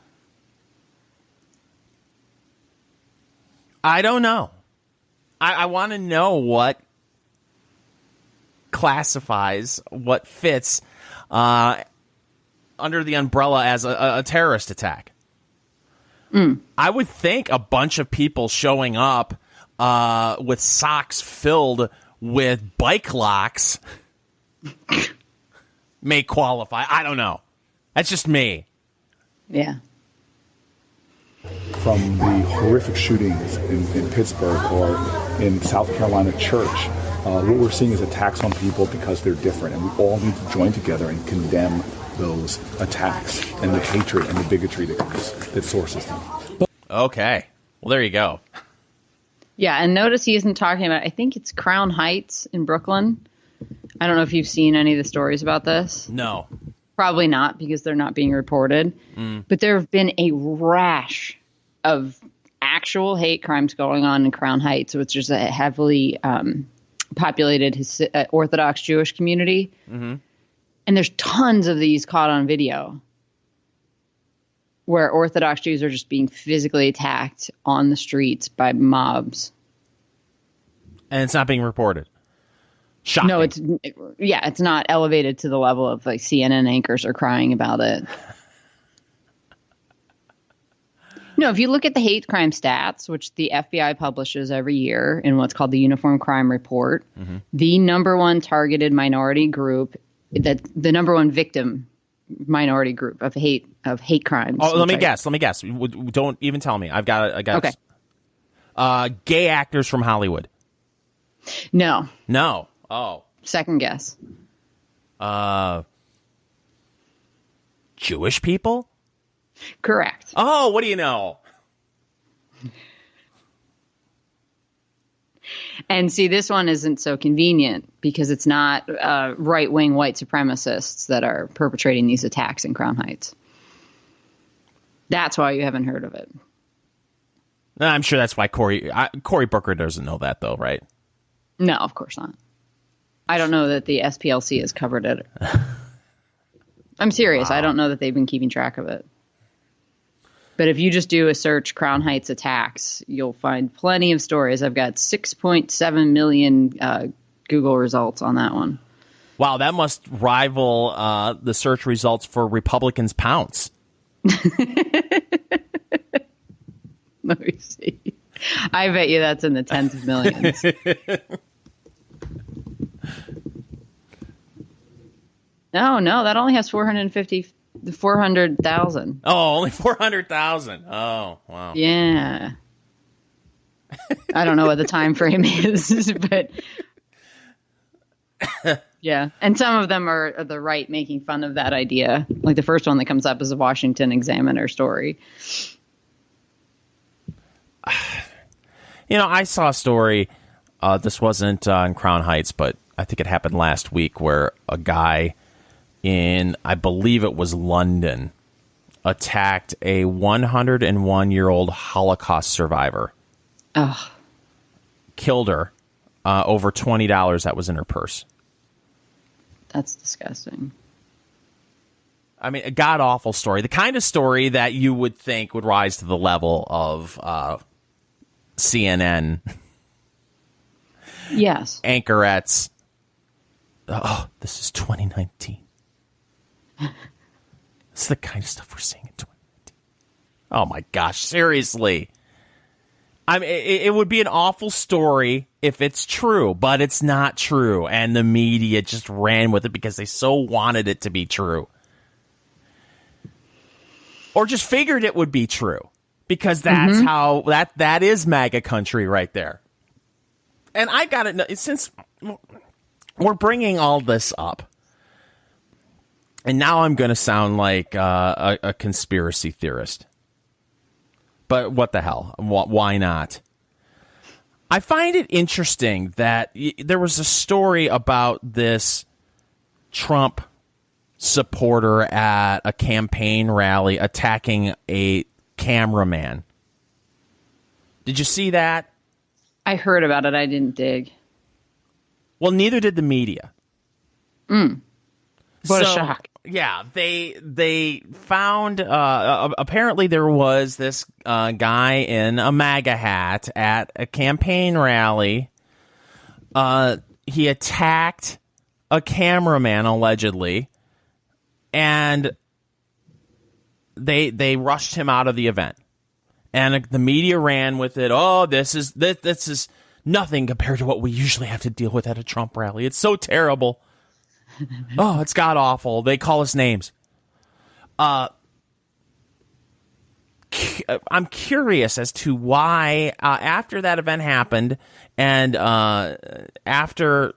I don't know. I want to know what classifies, what fits under the umbrella as a terrorist attack. I would think a bunch of people showing up with socks filled with bike locks may qualify. I don't know. That's just me. Yeah. From the horrific shootings in Pittsburgh or in South Carolina church, what we're seeing is attacks on people because they're different, and we all need to join together and condemn those attacks and the hatred and the bigotry that sources them. Okay. Well, there you go. Yeah, and notice he isn't talking about, I think it's Crown Heights in Brooklyn. I don't know if you've seen any of the stories about this. No. Probably not, because they're not being reported. But there have been a rash of actual hate crimes going on in Crown Heights, which is a heavily populated Orthodox Jewish community. And there's tons of these caught on video where Orthodox Jews are just being physically attacked on the streets by mobs. And it's not being reported. Shocking. No, it's not elevated to the level of like CNN anchors are crying about it. No, if you look at the hate crime stats, which the FBI publishes every year in what's called the Uniform Crime Report, the number one targeted minority group, that the number one victim minority group of hate crimes. Oh, let me guess. Don't even tell me. I got okay. Gay actors from Hollywood. No. Oh. Second guess. Jewish people? Correct. Oh, what do you know? And see, this one isn't so convenient because it's not right-wing white supremacists that are perpetrating these attacks in Crown Heights. That's why you haven't heard of it. I'm sure that's why Cory Booker doesn't know that, though, right? No, of course not. I don't know that the SPLC has covered it. I'm serious. Wow. I don't know that they've been keeping track of it. But if you just do a search Crown Heights attacks, you'll find plenty of stories. I've got 6.7 million Google results on that one. Wow, that must rival the search results for Republicans' pounce. Let me see. I bet you that's in the tens of millions. No, that only has 400,000. Oh, only 400,000. Oh, wow. Yeah. I don't know what the time frame is, but yeah. And some of them are the right making fun of that idea. Like the first one that comes up is a Washington Examiner story. You know, I saw a story. This wasn't in Crown Heights, but I think it happened last week where a guy in, I believe it was London, attacked a 101-year-old Holocaust survivor. Ugh. Killed her over $20 that was in her purse. That's disgusting. I mean, a god-awful story. The kind of story that you would think would rise to the level of CNN. Yes. Anchorettes. Oh, this is 2019. This is the kind of stuff we're seeing in 2019. Oh, my gosh. Seriously. I mean, it would be an awful story if it's true, but it's not true. And the media just ran with it because they so wanted it to be true. Or just figured it would be true. Because that's how, that is MAGA country right there. And I got to, since we're bringing all this up, and now I'm going to sound like a conspiracy theorist. But what the hell? Why not? I find it interesting that there was a story about this Trump supporter at a campaign rally attacking a cameraman. Did you see that? I heard about it. I didn't dig. Well, neither did the media. What a shock. Yeah, they found apparently there was this guy in a MAGA hat at a campaign rally. He attacked a cameraman allegedly, and they rushed him out of the event. And the media ran with it. Oh, this is nothing compared to what we usually have to deal with at a Trump rally. It's so terrible. Oh, it's god awful. They call us names. I'm curious as to why after that event happened and after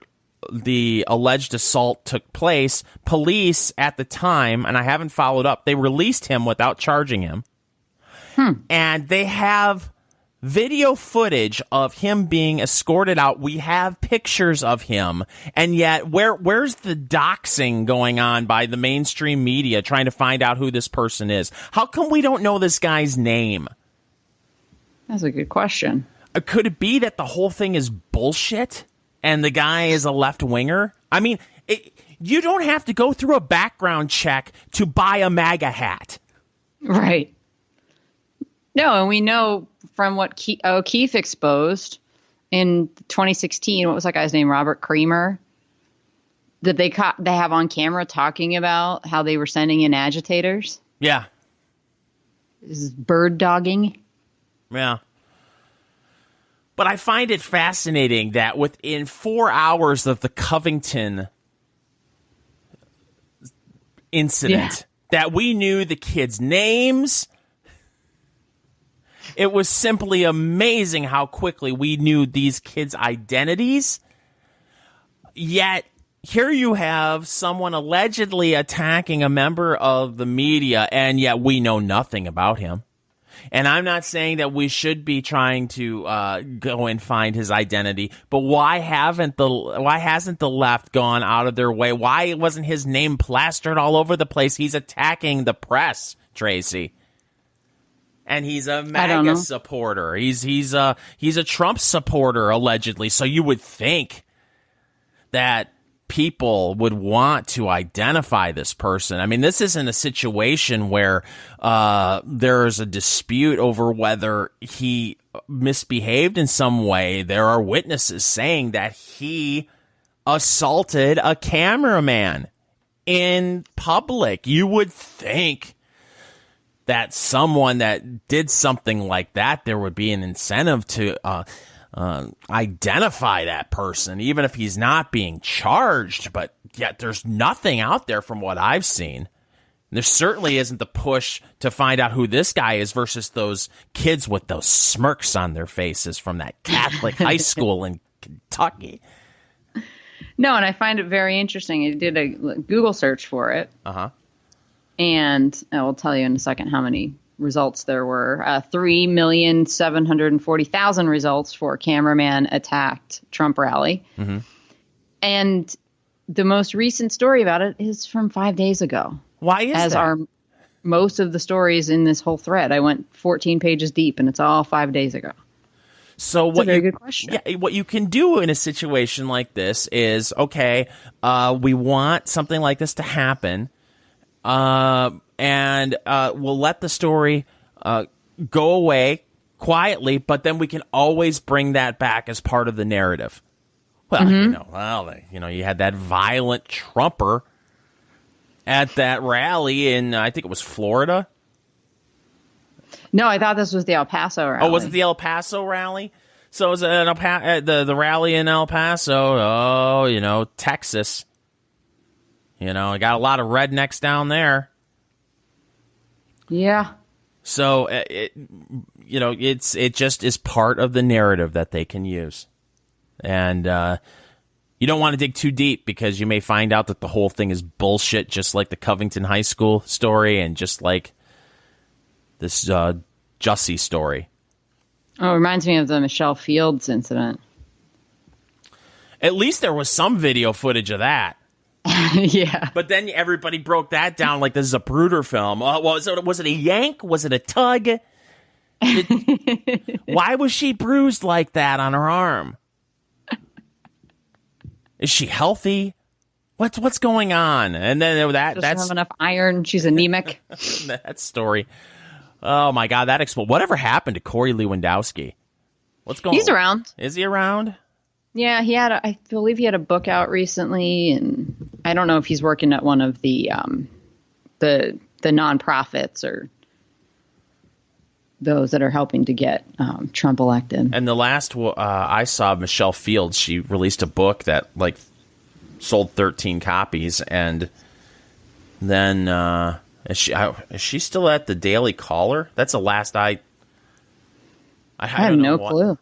the alleged assault took place, police at the time, and I haven't followed up, they released him without charging him. And they have video footage of him being escorted out. We have pictures of him. And yet, where's the doxing going on by the mainstream media trying to find out who this person is? How come we don't know this guy's name? That's a good question. Could it be that the whole thing is bullshit and the guy is a left-winger? I mean, you don't have to go through a background check to buy a MAGA hat. Right. No, and we know from what O'Keefe exposed in 2016, what was that guy's name? Robert Creamer, that they have on camera talking about how they were sending in agitators. Yeah. This is bird dogging. Yeah. But I find it fascinating that within 4 hours of the Covington incident, that we knew the kids' names. It was simply amazing how quickly we knew these kids' identities. Yet, here you have someone allegedly attacking a member of the media, and yet we know nothing about him. And I'm not saying that we should be trying to go and find his identity, but why hasn't the left gone out of their way? Why wasn't his name plastered all over the place? He's attacking the press, Tracy. And he's a MAGA supporter. He's a Trump supporter, allegedly. So you would think that people would want to identify this person. I mean, this isn't a situation where there's a dispute over whether he misbehaved in some way. There are witnesses saying that he assaulted a cameraman in public. You would think that someone that did something like that, there would be an incentive to identify that person, even if he's not being charged. But yet there's nothing out there from what I've seen. There certainly isn't the push to find out who this guy is versus those kids with those smirks on their faces from that Catholic high school in Kentucky. No, and I find it very interesting. I did a Google search for it. And I will tell you in a second how many results there were. 3,740,000 results for cameraman attacked Trump rally. And the most recent story about it is from 5 days ago. Why is as that? are most of the stories in this whole thread. I went 14 pages deep, and it's all 5 days ago. So That's a very good question. Yeah, what you can do in a situation like this is, okay, we want something like this to happen. And we'll let the story go away quietly, but then we can always bring that back as part of the narrative. Well, you had that violent Trumper at that rally in, I think it was Florida. No, I thought this was the El Paso rally. Oh, was it the El Paso rally? So it was the rally in El Paso. Texas. I got a lot of rednecks down there. Yeah. So it just is part of the narrative that they can use, and you don't want to dig too deep because you may find out that the whole thing is bullshit, just like the Covington High School story, and just like this Jussie story. Oh, it reminds me of the Michelle Fields incident. At least there was some video footage of that. Yeah. But then everybody broke that down like this is a Bruder film. Was it a yank? Was it a tug? Why was she bruised like that on her arm? Is she healthy? What's going on? And then that's have enough iron. She's anemic. That story. Oh my God, that exploded. Whatever happened to Corey Lewandowski? What's going on? He's around. Is he around? Yeah, I believe he had a book out recently, and I don't know if he's working at one of the nonprofits or those that are helping to get Trump elected. And the last I saw of Michelle Fields, she released a book that sold 13 copies, and then is she still at the Daily Caller? That's the last I have no clue.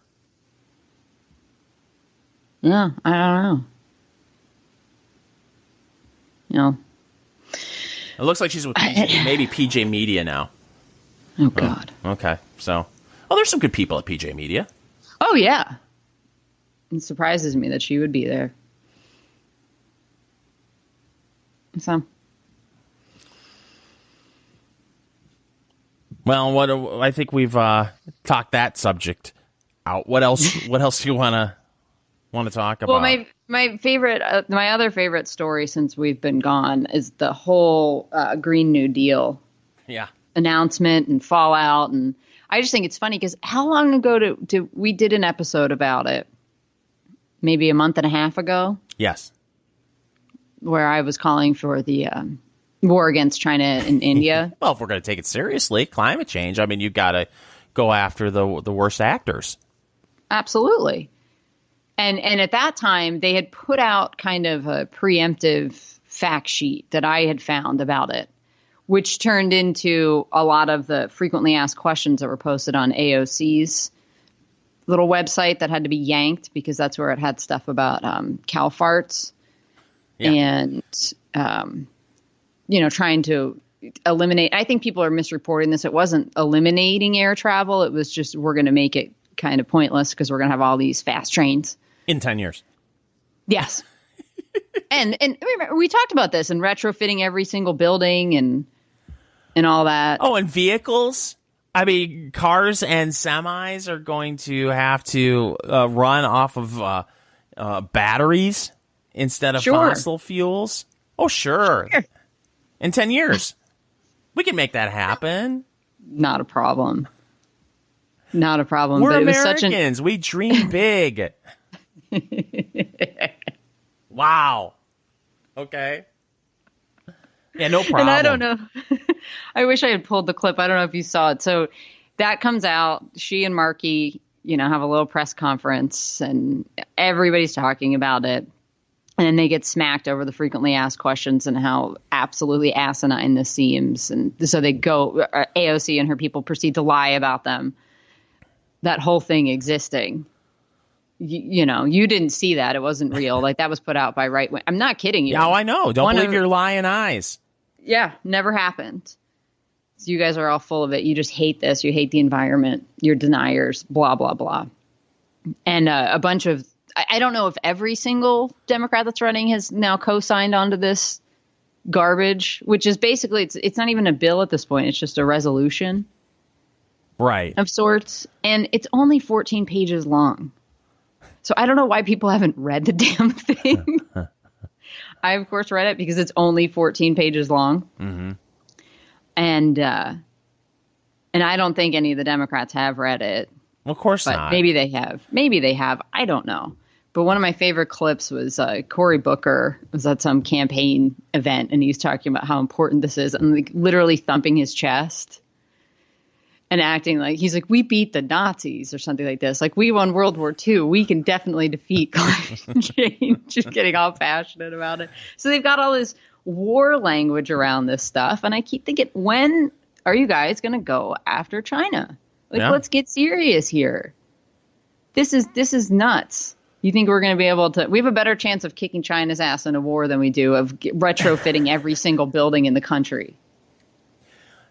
Yeah, I don't know. It looks like she's with maybe PJ Media now. Oh, God. Okay, so there's some good people at PJ Media. Oh, yeah. It surprises me that she would be there. So. Well, I think we've talked that subject out. What else? What else do you want to talk about? Well, my favorite, my other favorite story since we've been gone is the whole Green New Deal. Yeah. Announcement and fallout, and I just think it's funny because how long ago we did an episode about it? Maybe a month and a half ago. Yes. Where I was calling for the war against China and India. Well, if we're going to take it seriously, climate change, I mean, you've got to go after the worst actors. Absolutely. And at that time, they had put out kind of a preemptive fact sheet that I had found about it, which turned into a lot of the frequently asked questions that were posted on AOC's little website that had to be yanked because that's where it had stuff about cow farts and, trying to eliminate. I think people are misreporting this. It wasn't eliminating air travel. It was just we're going to make it kind of pointless because we're going to have all these fast trains. In 10 years. Yes. and remember, we talked about this and retrofitting every single building and all that. Oh, and vehicles? I mean, cars and semis are going to have to run off of batteries instead of fossil fuels. Oh, sure. In 10 years. We can make that happen. Not a problem. Not a problem. We're but Americans. We dream big. Wow. Okay. Yeah, no problem. And I don't know. I wish I had pulled the clip. I don't know if you saw it. So that comes out. She and Markey, have a little press conference and everybody's talking about it. And then they get smacked over the frequently asked questions and how absolutely asinine this seems. And so they go, AOC and her people proceed to lie about them. That whole thing existing. You didn't see that. It wasn't real. That was put out by right wing. I'm not kidding you. Oh, I know. Don't believe your lying eyes. Yeah, never happened. So you guys are all full of it. You just hate this. You hate the environment. You're deniers, blah, blah, blah. And a bunch of, I don't know if every single Democrat that's running has now co-signed onto this garbage, which is basically, it's not even a bill at this point. It's just a resolution. Right. Of sorts. And it's only 14 pages long. So I don't know why people haven't read the damn thing. I, of course, read it because it's only 14 pages long. Mm-hmm. And I don't think any of the Democrats have read it. Well, of course not. Maybe they have. Maybe they have. I don't know. But one of my favorite clips was Cory Booker was at some campaign event, and he was talking about how important this is and literally thumping his chest and acting like he's like, we beat the Nazis or something like this. Like, we won World War II. We can definitely defeat climate change. Just getting all passionate about it. So they've got all this war language around this stuff. And I keep thinking, when are you guys going to go after China? Let's get serious here. This is nuts. You think we're going to be able to? We have a better chance of kicking China's ass in a war than we do of retrofitting every single building in the country.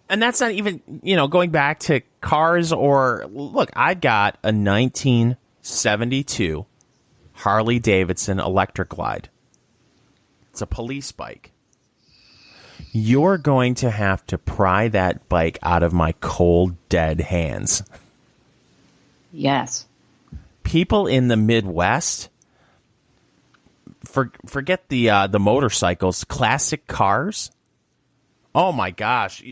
And that's not even, going back to cars or look, I got a 1972 Harley Davidson Electric Glide. It's a police bike. You're going to have to pry that bike out of my cold, dead hands. Yes. People in the Midwest, forget the motorcycles, classic cars. Oh my gosh.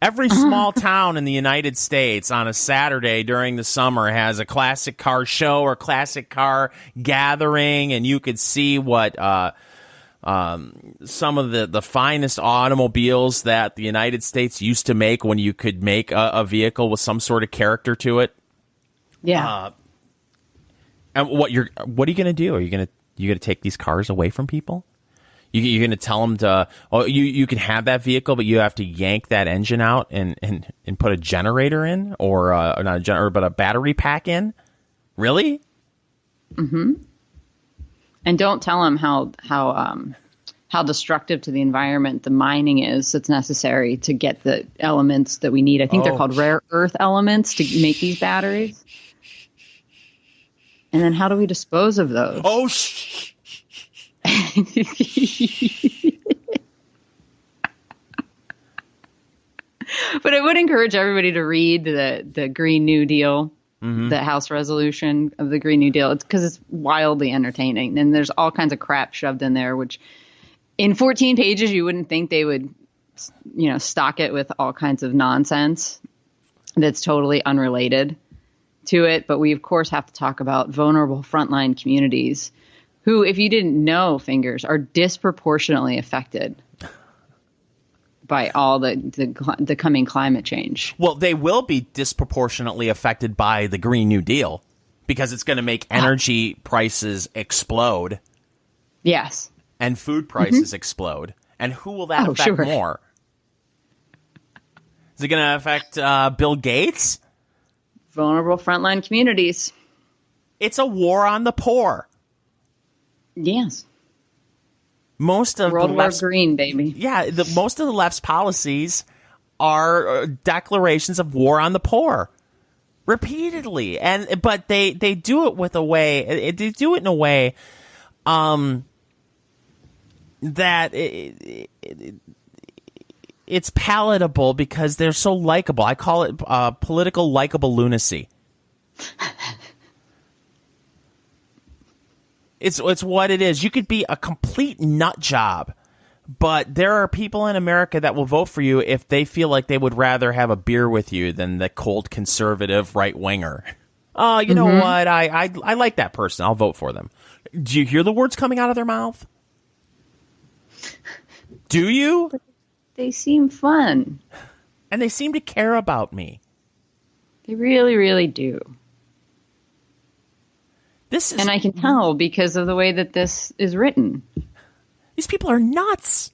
Every small town in the United States on a Saturday during the summer has a classic car show or classic car gathering, and you could see what some of the finest automobiles that the United States used to make when you could make a vehicle with some sort of character to it. Yeah. And what are you going to do? Are you going to take these cars away from people? You're going to tell them to, you can have that vehicle, but you have to yank that engine out and put a generator in, or not a generator, but a battery pack in? Really? Mm-hmm. And don't tell them how destructive to the environment the mining is that's necessary to get the elements that we need. I think they're called rare earth elements to make these batteries. And then how do we dispose of those? Oh, But I would encourage everybody to read the Green New Deal, the House resolution of the Green New Deal. It's because it's wildly entertaining. And there's all kinds of crap shoved in there, which in 14 pages, you wouldn't think they would, stock it with all kinds of nonsense that's totally unrelated to it. But we, of course, have to talk about vulnerable frontline communities who, if you didn't know, Fingers, are disproportionately affected by all the coming climate change. Well, they will be disproportionately affected by the Green New Deal because it's going to make energy prices explode. Yes. And food prices explode. And who will that affect more? Is it going to affect Bill Gates? Vulnerable frontline communities. It's a war on the poor. Yes. Most of World the War left's Green, baby. Yeah, most of the left's policies are declarations of war on the poor, repeatedly, but they do it with a way. They do it in a way that it's palatable because they're so likable. I call it political likable lunacy. It's what it is. You could be a complete nut job, but there are people in America that will vote for you if they feel like they would rather have a beer with you than the cold conservative right winger. Oh, you know what? I like that person. I'll vote for them. Do you hear the words coming out of their mouth? Do you? They seem fun. And they seem to care about me. They really, really do. And I can tell because of the way that this is written. These people are nuts.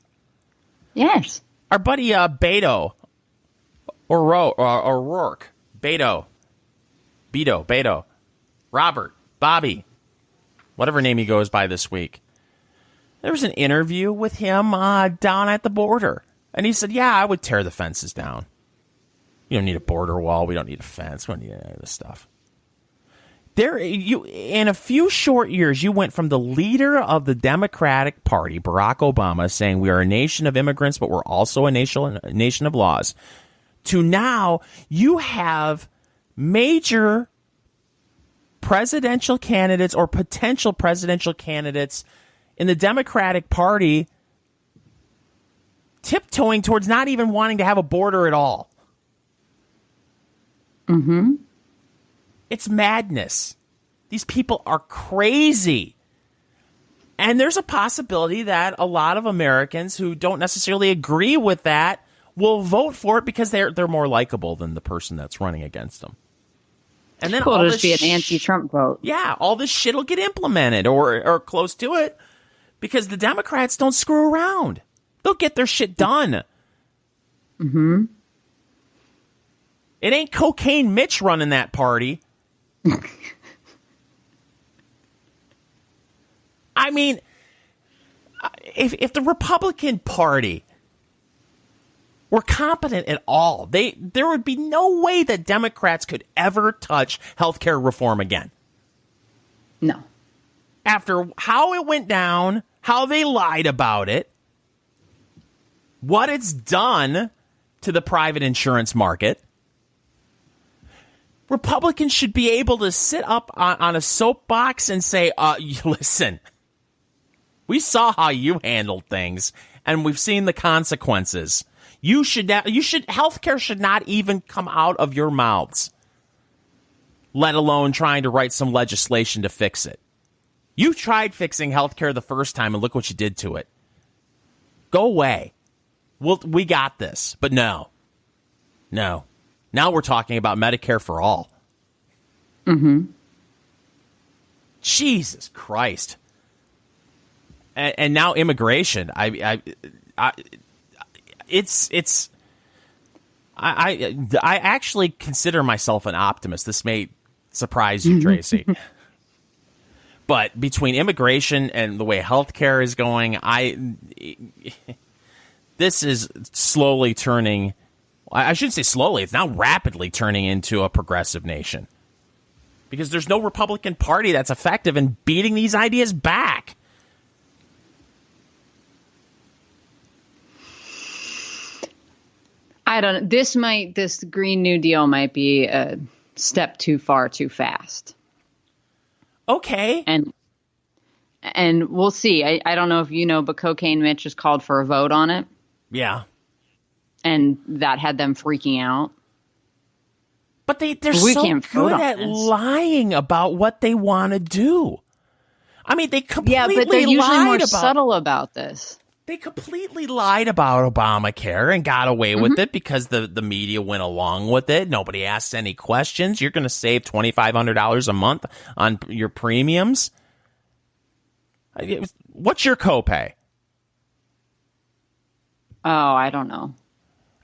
Yes. Our buddy Beto or Rourke. Beto, Robert, Bobby, whatever name he goes by this week. There was an interview with him down at the border. And he said, yeah, I would tear the fences down. You don't need a border wall. We don't need a fence. We don't need any of this stuff. In a few short years, you went from the leader of the Democratic Party, Barack Obama, saying we are a nation of immigrants, but we're also a nation of laws, to now you have major presidential candidates or potential presidential candidates in the Democratic Party tiptoeing towards not even wanting to have a border at all. Mm-hmm. It's madness. These people are crazy. And there's a possibility that a lot of Americans who don't necessarily agree with that will vote for it because they're more likable than the person that's running against them. And then it'll just be an anti-Trump vote. Yeah, all this shit will get implemented or close to it because the Democrats don't screw around. They'll get their shit done. Mm-hmm. It ain't Cocaine Mitch running that party. I mean, if the Republican Party were competent at all, there would be no way that Democrats could ever touch healthcare reform again. No. After how it went down how they lied about it, what it's done to the private insurance market. Republicans should be able to sit up on a soapbox and say, listen, we saw how you handled things, and we've seen the consequences. Healthcare should not even come out of your mouths, let alone trying to write some legislation to fix it. You tried fixing healthcare the first time, and look what you did to it. Go away. We got this. But no. Now we're talking about Medicare for all. Mm-hmm. Jesus Christ. And now immigration. I actually consider myself an optimist. This may surprise you, Tracy. But between immigration and the way healthcare is going, this is slowly turning. I shouldn't say slowly. It's now rapidly turning into a progressive nation. Because there's no Republican Party that's effective in beating these ideas back. I don't know. This Green New Deal might be a step too far too fast. Okay. And we'll see. I don't know if you know, but Cocaine Mitch has called for a vote on it. Yeah. And that had them freaking out. But they're so good at lying about what they want to do. I mean, they completely lied about... Yeah, but they're usually more subtle about this. They completely lied about Obamacare and got away with it because the media went along with it. Nobody asked any questions. You're going to save $2,500 a month on your premiums. What's your copay? Oh, I don't know.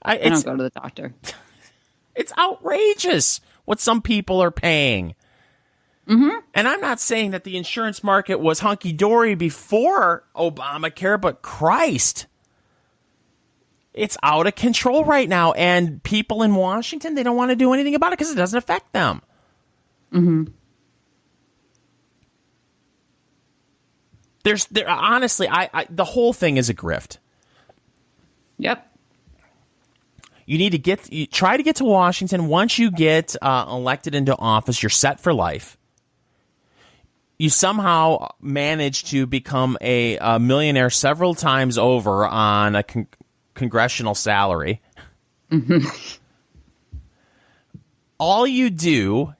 I don't go to the doctor. It's outrageous what some people are paying. Mm-hmm. And I'm not saying that the insurance market was hunky-dory before Obamacare, but Christ, it's out of control right now. And people in Washington, they don't want to do anything about it because it doesn't affect them. Mm-hmm. Honestly, the whole thing is a grift. Yep. You need to try to get to Washington. Once you get elected into office, you're set for life. You somehow manage to become a millionaire several times over on a congressional salary. Mm-hmm. All you do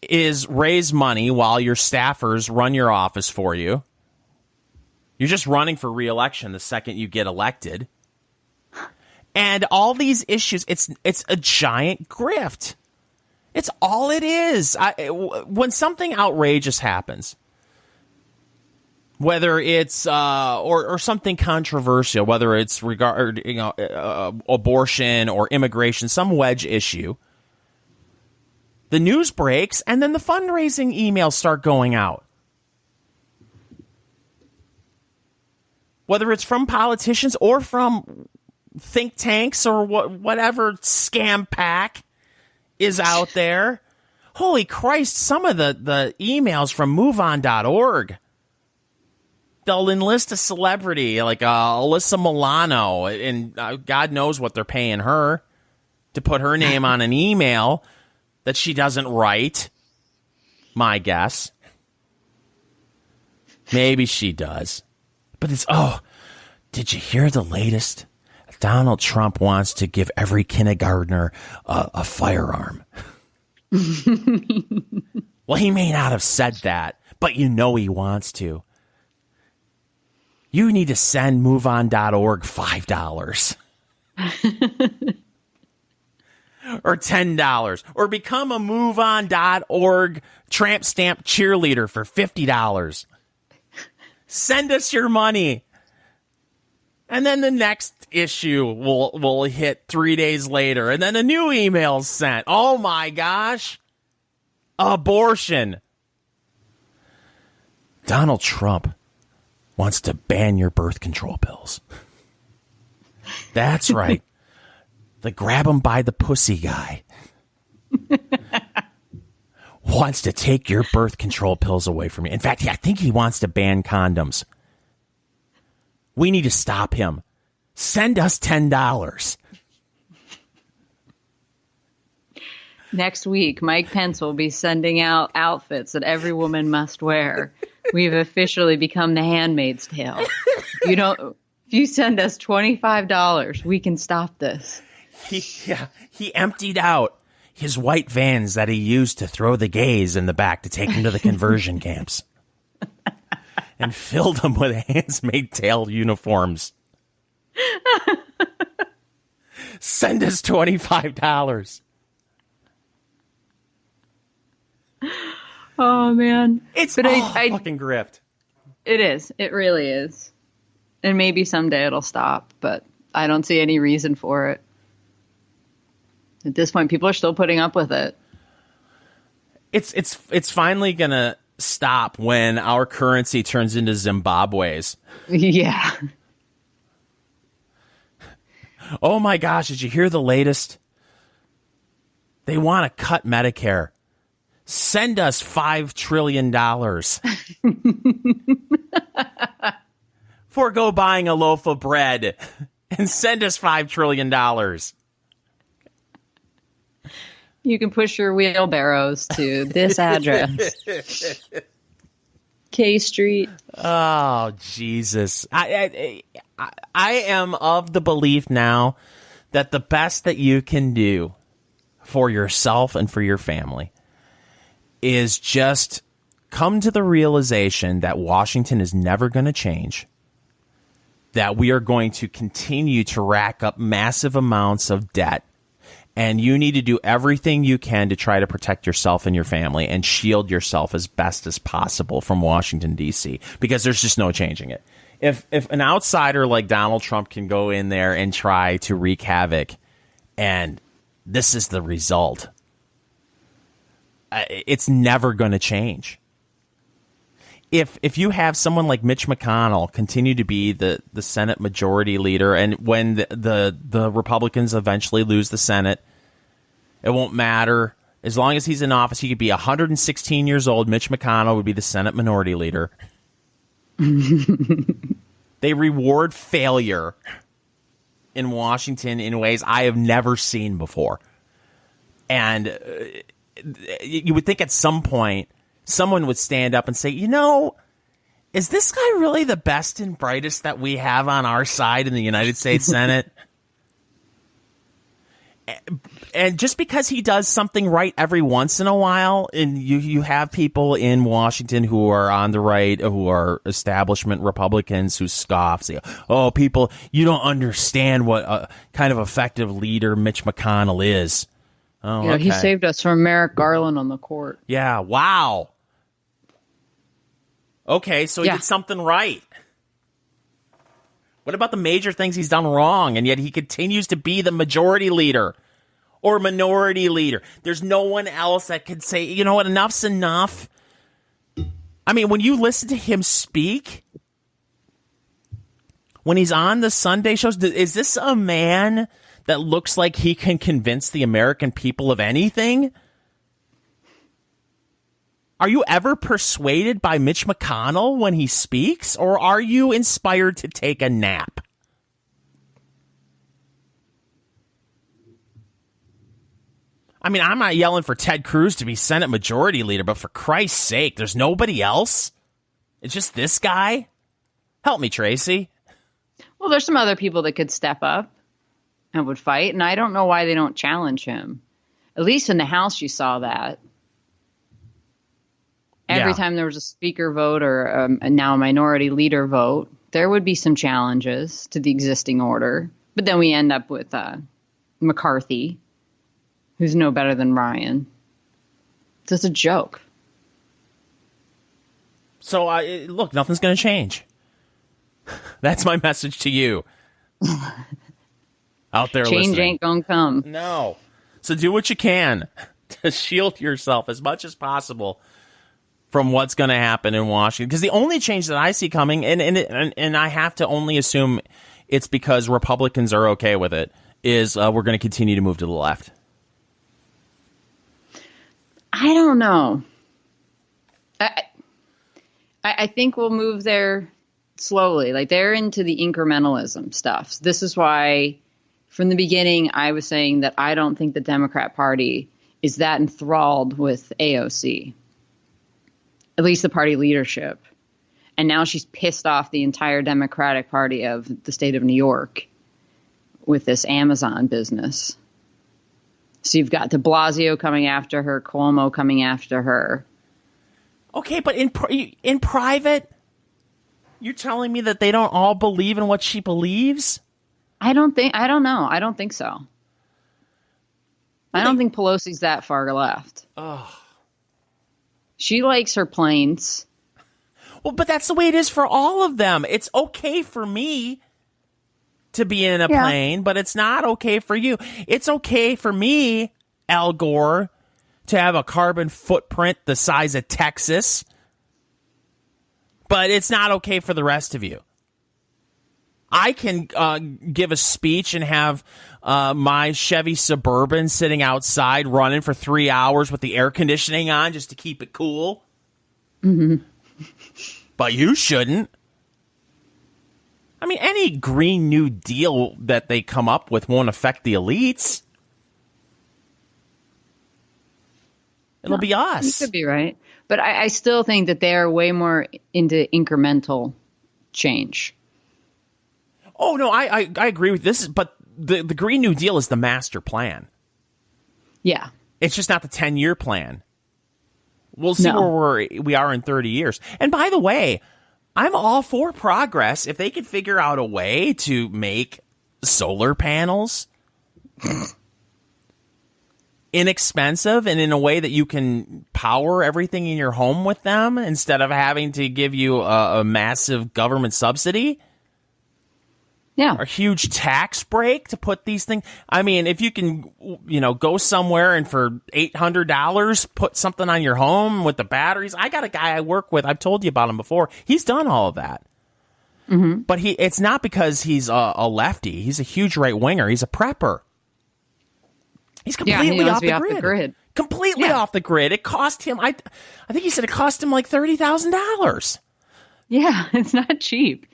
is raise money while your staffers run your office for you. You're just running for re-election the second you get elected. And all these issues, it's a giant grift. It's all it is. When something outrageous happens, whether it's or something controversial, whether it's abortion or immigration, some wedge issue, the news breaks and then the fundraising emails start going out. Whether it's from politicians or from think tanks or whatever scam pack is out there. Holy Christ, some of the emails from MoveOn.org. They'll enlist a celebrity like Alyssa Milano, and God knows what they're paying her to put her name on an email that she doesn't write. My guess. Maybe she does. But it's, did you hear the latest? Donald Trump wants to give every kindergartner a firearm. Well, he may not have said that, but you know he wants to. You need to send MoveOn.org $5. Or $10. Or become a MoveOn.org tramp stamp cheerleader for $50. Send us your money. And then the next issue will hit 3 days later. And then a new email's sent. Oh, my gosh. Abortion. Donald Trump wants to ban your birth control pills. That's right. The grab him by the pussy guy wants to take your birth control pills away from you. In fact, I think he wants to ban condoms. We need to stop him. Send us $10. Next week, Mike Pence will be sending out outfits that every woman must wear. We've officially become the Handmaid's Tale. If you send us $25, we can stop this. He emptied out his white vans that he used to throw the gays in the back to take them to the conversion camps. And filled them with Handmaid's Tale uniforms. Send us $25. Oh, man. It's fucking grift. It is. It really is. And maybe someday it'll stop, but I don't see any reason for it. At this point, people are still putting up with it. It's finally going to stop when our currency turns into Zimbabwe's. Yeah. Oh, my gosh. Did you hear the latest? They want to cut Medicare. Send us $5 trillion. Forgo buying a loaf of bread and send us $5 trillion. You can push your wheelbarrows to this address. K Street. Oh, Jesus. I am of the belief now that the best that you can do for yourself and for your family is just come to the realization that Washington is never going to change, that we are going to continue to rack up massive amounts of debt, and you need to do everything you can to try to protect yourself and your family and shield yourself as best as possible from Washington, D.C., because there's just no changing it. If an outsider like Donald Trump can go in there and try to wreak havoc, and this is the result, it's never going to change. If you have someone like Mitch McConnell continue to be the Senate Majority Leader, and when the Republicans eventually lose the Senate, it won't matter. As long as he's in office, he could be 116 years old. Mitch McConnell would be the Senate Minority Leader. They reward failure in Washington in ways I have never seen before. And you would think at some point someone would stand up and say, is this guy really the best and brightest that we have on our side in the United States Senate? And just because he does something right every once in a while, and you have people in Washington who are on the right, who are establishment Republicans who scoff, say, oh, people, you don't understand what a kind of effective leader Mitch McConnell is. Oh, yeah, okay. He saved us from Merrick Garland on the court. Yeah, wow. Okay, so he did something right. What about the major things he's done wrong, and yet he continues to be the majority leader or minority leader? There's no one else that could say, you know what, enough's enough. I mean, when you listen to him speak, when he's on the Sunday shows, is this a man that looks like he can convince the American people of anything? Are you ever persuaded by Mitch McConnell when he speaks, or are you inspired to take a nap? I mean, I'm not yelling for Ted Cruz to be Senate Majority Leader, but for Christ's sake, there's nobody else? It's just this guy? Help me, Tracy. Well, there's some other people that could step up and would fight, and I don't know why they don't challenge him. At least in the House, you saw that. Every time there was a speaker vote or now a minority leader vote, there would be some challenges to the existing order. But then we end up with McCarthy, who's no better than Ryan. It's just a joke. So, look, nothing's going to change. That's my message to you. Out there Change listening. ain't going to come. No. So do what you can to shield yourself as much as possible from what's going to happen in Washington. Because the only change that I see coming, and I have to only assume it's because Republicans are okay with it, is we're going to continue to move to the left. I don't know. I think we'll move there slowly. Like, they're into the incrementalism stuff. This is why, from the beginning, I was saying that I don't think the Democrat Party is that enthralled with AOC, at least the party leadership. And now she's pissed off the entire Democratic Party of the state of New York with this Amazon business. So you've got de Blasio coming after her, Cuomo coming after her. Okay, but in private, you're telling me that they don't all believe in what she believes? I don't know. I don't think so. I don't think Pelosi's that far left. Oh. She likes her planes. Well, but that's the way it is for all of them. It's okay for me to be in a plane, but it's not okay for you. It's okay for me, Al Gore, to have a carbon footprint the size of Texas, but it's not okay for the rest of you. I can give a speech and have my Chevy Suburban sitting outside running for 3 hours with the air conditioning on just to keep it cool. Mm-hmm. But you shouldn't. I mean, any Green New Deal that they come up with won't affect the elites. It'll be us. You could be right. But I still think that they're way more into incremental change. Oh, no, I agree with this. But the Green New Deal is the master plan. Yeah. It's just not the 10-year plan. We'll see where we are in 30 years. And by the way, I'm all for progress if they could figure out a way to make solar panels inexpensive and in a way that you can power everything in your home with them instead of having to give you a massive government subsidy. Yeah. A huge tax break to put these things. I mean, if you can, go somewhere and for $800 put something on your home with the batteries. I got a guy I work with. I've told you about him before. He's done all of that. Mm-hmm. But it's not because he's a lefty. He's a huge right winger. He's a prepper. He's completely off the grid. Completely off the grid. It cost him, I think he said it cost him like $30,000. Yeah, it's not cheap.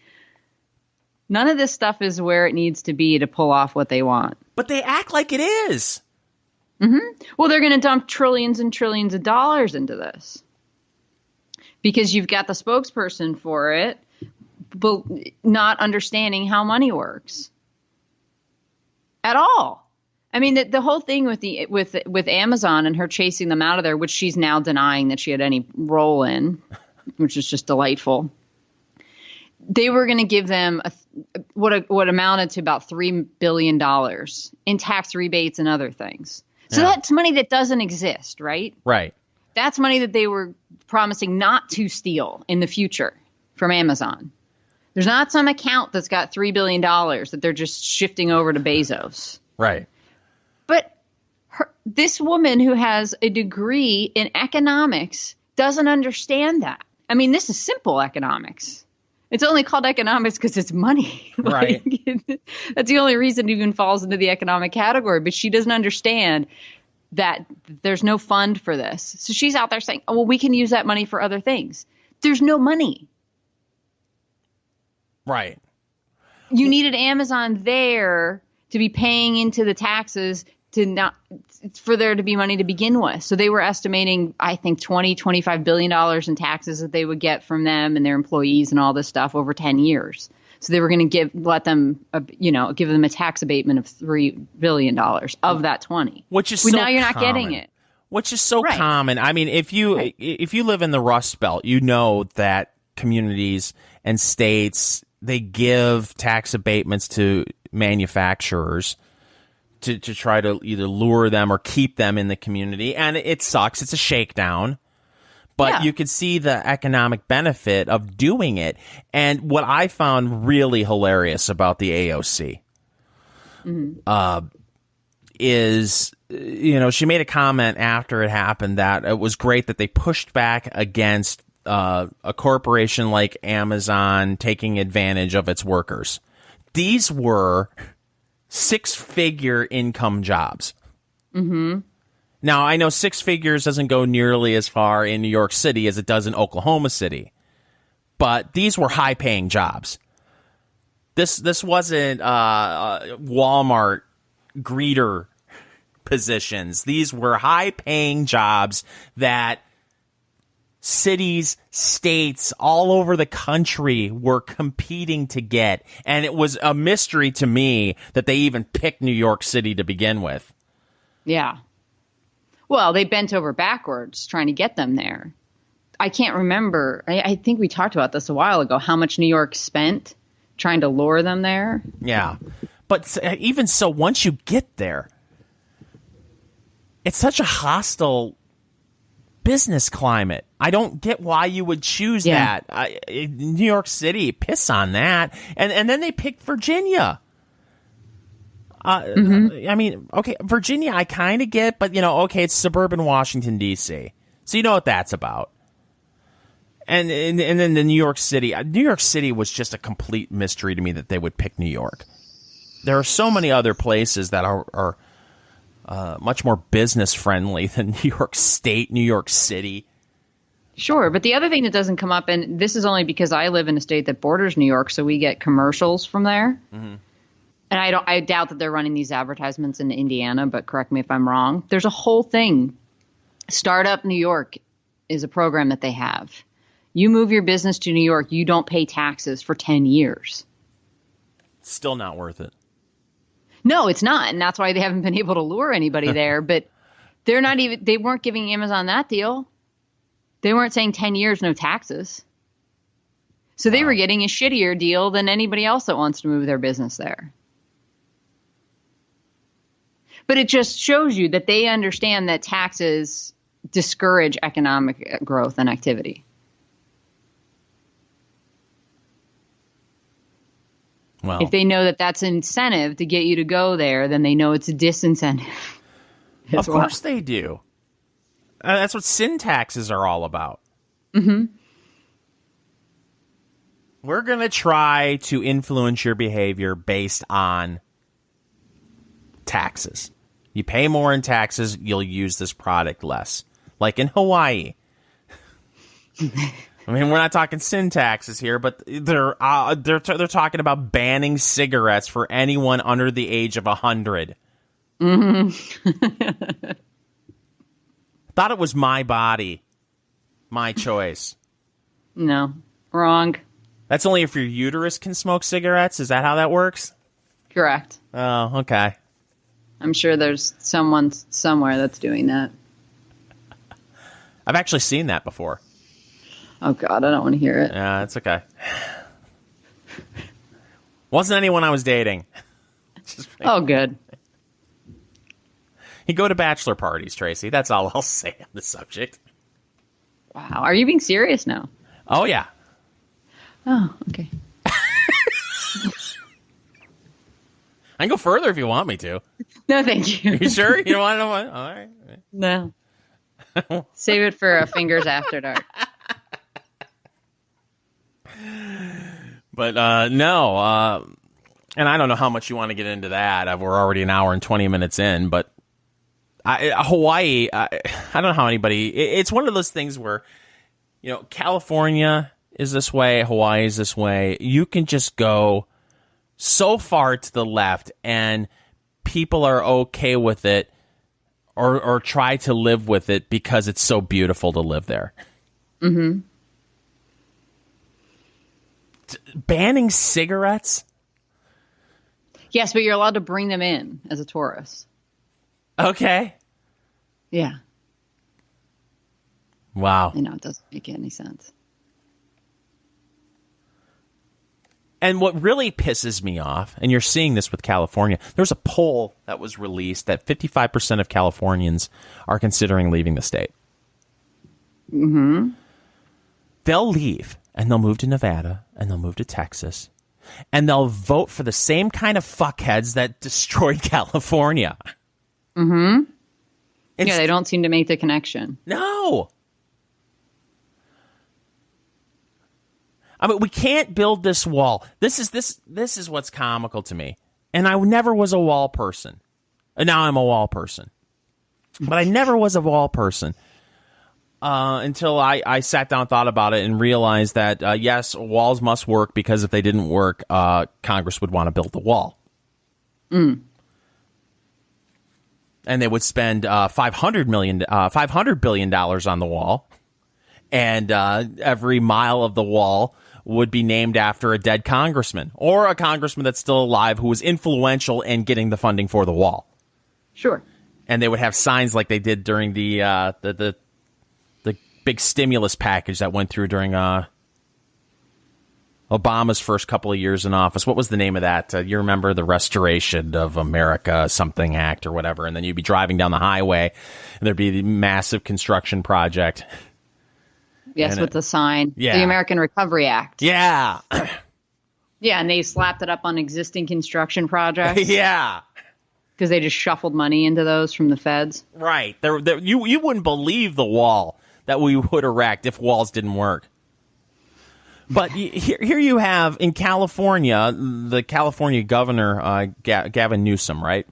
None of this stuff is where it needs to be to pull off what they want. But they act like it is. Mm-hmm. Well, they're going to dump trillions and trillions of dollars into this. Because you've got the spokesperson for it, but not understanding how money works. At all. I mean, the whole thing with Amazon and her chasing them out of there, which she's now denying that she had any role in, which is just delightful. They were going to give them what amounted to about $3 billion in tax rebates and other things. So that's money that doesn't exist, right? Right. That's money that they were promising not to steal in the future from Amazon. There's not some account that's got $3 billion that they're just shifting over to Bezos. Right. But this woman who has a degree in economics doesn't understand that. I mean, this is simple economics. It's only called economics because it's money. Right. That's the only reason it even falls into the economic category. But she doesn't understand that there's no fund for this. So she's out there saying, oh, well, we can use that money for other things. There's no money. Right. You needed Amazon there to be paying into the taxes for there to be money to begin with. So they were estimating, I think, $25 billion in taxes that they would get from them and their employees and all this stuff over 10 years. So they were going to give them a tax abatement of $3 billion of that 20. Which is now you're not getting it. Which is so common. I mean, if you live in the Rust Belt, you know that communities and states, they give tax abatements to manufacturers to try to either lure them or keep them in the community. And it sucks. It's a shakedown. But you could see the economic benefit of doing it. And what I found really hilarious about the AOC is, she made a comment after it happened that it was great that they pushed back against a corporation like Amazon taking advantage of its workers. These were six-figure income jobs. Mm-hmm. Now, I know six figures doesn't go nearly as far in New York City as it does in Oklahoma City. but these were high-paying jobs. This wasn't Walmart greeter positions. These were high-paying jobs that cities, states all over the country were competing to get. And it was a mystery to me that they even picked New York City to begin with. Yeah. Well, they bent over backwards trying to get them there. I can't remember. I think we talked about this a while ago, how much New York spent trying to lure them there. Yeah. But even so, once you get there, it's such a hostile business climate. I don't get why you would choose that. New York City, piss on that. And then they picked Virginia. I mean, okay, Virginia I kind of get, but, okay, it's suburban Washington, D.C. So you know what that's about. And then the New York City. New York City was just a complete mystery to me that they would pick New York. There are so many other places that are much more business friendly than New York State, New York City. Sure, but the other thing that doesn't come up, and this is only because I live in a state that borders New York, so we get commercials from there. Mm-hmm. And I doubt that they're running these advertisements in Indiana, but correct me if I'm wrong. There's a whole thing. Startup New York is a program that they have. You move your business to New York, you don't pay taxes for 10 years. Still not worth it. No, it's not. And that's why they haven't been able to lure anybody there. But they weren't giving Amazon that deal. They weren't saying 10 years, no taxes. So they were getting a shittier deal than anybody else that wants to move their business there. But it just shows you that they understand that taxes discourage economic growth and activity. Well, if they know that that's an incentive to get you to go there, then they know it's a disincentive. Of course they do. That's what sin taxes are all about. Mm-hmm. We're going to try to influence your behavior based on taxes. You pay more in taxes, you'll use this product less. Like in Hawaii. I mean, we're not talking sin taxes here, but they're talking about banning cigarettes for anyone under the age of 100. Mm-hmm. Thought it was my body, my choice. No, wrong. That's only if your uterus can smoke cigarettes? Is that how that works? Correct. Oh, okay. I'm sure there's someone somewhere that's doing that. I've actually seen that before. Oh, God, I don't want to hear it. Yeah, it's okay. Wasn't anyone I was dating. Oh, good. You go to bachelor parties, Tracy. That's all I'll say on the subject. Wow. Are you being serious now? Oh, yeah. Oh, okay. I can go further if you want me to. No, thank you. Are you sure? You don't want to know what? All right. No. Save it for Fingers After Dark. But no, and I don't know how much you want to get into that. We're already an hour and 20 minutes in, but Hawaii, I don't know how anybody... It's one of those things where, California is this way, Hawaii is this way. You can just go so far to the left, and people are okay with it or try to live with it because it's so beautiful to live there. Mm-hmm. Banning cigarettes? Yes, but you're allowed to bring them in as a tourist. Okay. Yeah. Wow. I know, it doesn't make any sense. And what really pisses me off, and you're seeing this with California, there's a poll that was released that 55% of Californians are considering leaving the state. Mm-hmm. They'll leave, and they'll move to Nevada, and they'll move to Texas, and they'll vote for the same kind of fuckheads that destroyed California. Mm-hmm. Yeah, they don't seem to make the connection. No. I mean, we can't build this wall. This is what's comical to me. And I never was a wall person. And now I'm a wall person. But I never was a wall person. until I sat down and thought about it and realized that, yes, walls must work, because if they didn't work, Congress would want to build the wall. Mm. And they would spend $500 billion on the wall. And every mile of the wall would be named after a dead congressman, or a congressman that's still alive who was influential in getting the funding for the wall. Sure. And they would have signs like they did during the big stimulus package that went through during Obama's first couple of years in office. What was the name of that? You remember the Restoration of America something act or whatever. And then you'd be driving down the highway and there'd be the massive construction project. Yes, and with the sign. Yeah. The American Recovery Act. Yeah. Yeah, and they slapped it up on existing construction projects. Yeah. Because they just shuffled money into those from the feds. Right. You wouldn't believe the wall that we would erect if walls didn't work. But here you have, in California, the California governor, Gavin Newsom, right?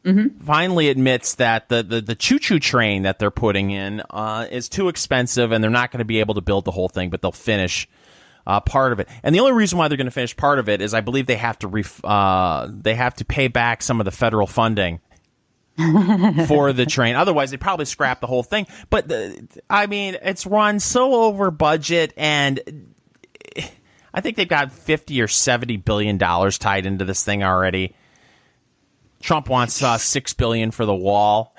Mm-hmm. Finally admits that the choo-choo train that they're putting in is too expensive, and they're not going to be able to build the whole thing, but they'll finish part of it. And the only reason why they're going to finish part of it is I believe they have to pay back some of the federal funding for the train. Otherwise, they'd probably scrap the whole thing. But, it's run so over budget, and I think they've got $50 or $70 billion tied into this thing already. Trump wants $6 billion for the wall.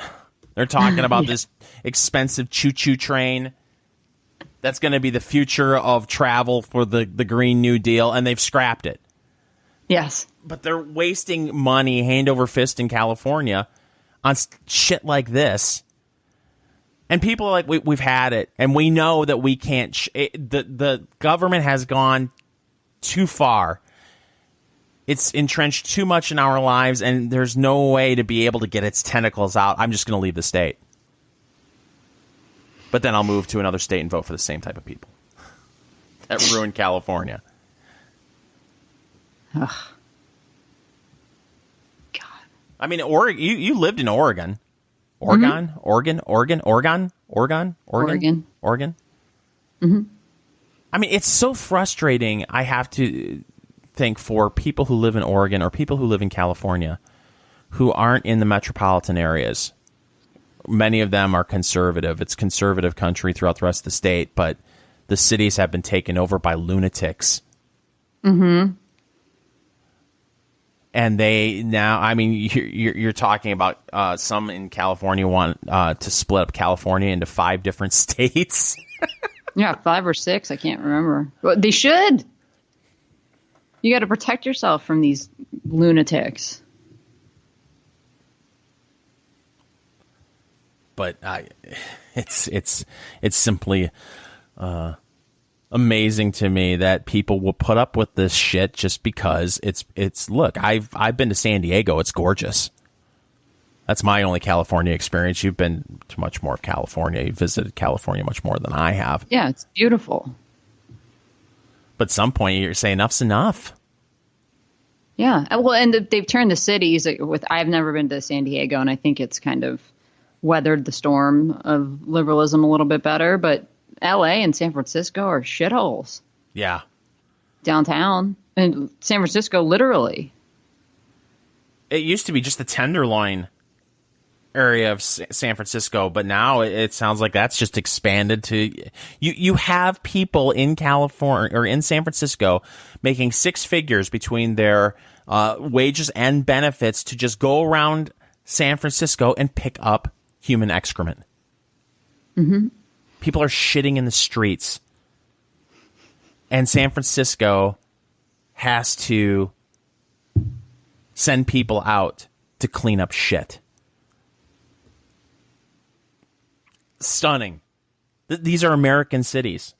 They're talking about this expensive choo-choo train that's going to be the future of travel for the Green New Deal, and they've scrapped it. Yes. But they're wasting money hand over fist in California on shit like this. And people are like, we've had it, and we know that we can't. The government has gone too far. It's entrenched too much in our lives, and there's no way to be able to get its tentacles out. I'm just going to leave the state. But then I'll move to another state and vote for the same type of people that ruined California. Ugh. God. I mean, Oregon. You lived in Oregon. Oregon? Mm-hmm. Oregon? Mm-hmm. I mean, it's so frustrating. I have to think for people who live in Oregon or people who live in California who aren't in the metropolitan areas. Many of them are conservative. It's conservative country throughout the rest of the state, but the cities have been taken over by lunatics. Mm-hmm. And they now, I mean, you're talking about some in California want to split up California into 5 different states. Yeah, 5 or 6. I can't remember. But they should. You got to protect yourself from these lunatics. But it's simply amazing to me that people will put up with this shit just because it's. Look, I've been to San Diego. It's gorgeous. That's my only California experience. You've been to much more of California. You've visited California much more than I have. Yeah, it's beautiful. But at some point, you're saying enough's enough. Yeah, well, and they've turned the cities with. I've never been to San Diego, and I think it's kind of weathered the storm of liberalism a little bit better. But L.A. and San Francisco are shitholes. Yeah, downtown and San Francisco, literally. It used to be just the Tenderloin area of San Francisco, but now it sounds like that's just expanded to you have people in California or in San Francisco making 6 figures between their wages and benefits to just go around San Francisco and pick up human excrement. Mm-hmm. People are shitting in the streets, and San Francisco has to send people out to clean up shit. Stunning. These are American cities.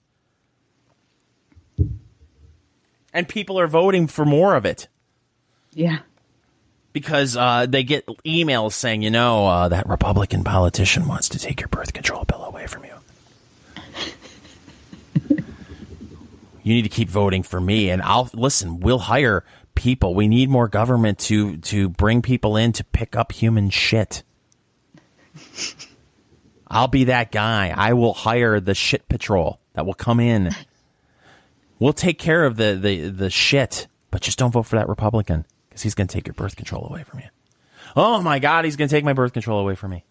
And people are voting for more of it. Yeah. Because they get emails saying, that Republican politician wants to take your birth control pill away from you. You need to keep voting for me, and we'll hire people. We need more government to bring people in to pick up human shit. I'll be that guy. I will hire the shit patrol that will come in. We'll take care of the shit, but just don't vote for that Republican because he's going to take your birth control away from you. Oh my God, he's going to take my birth control away from me.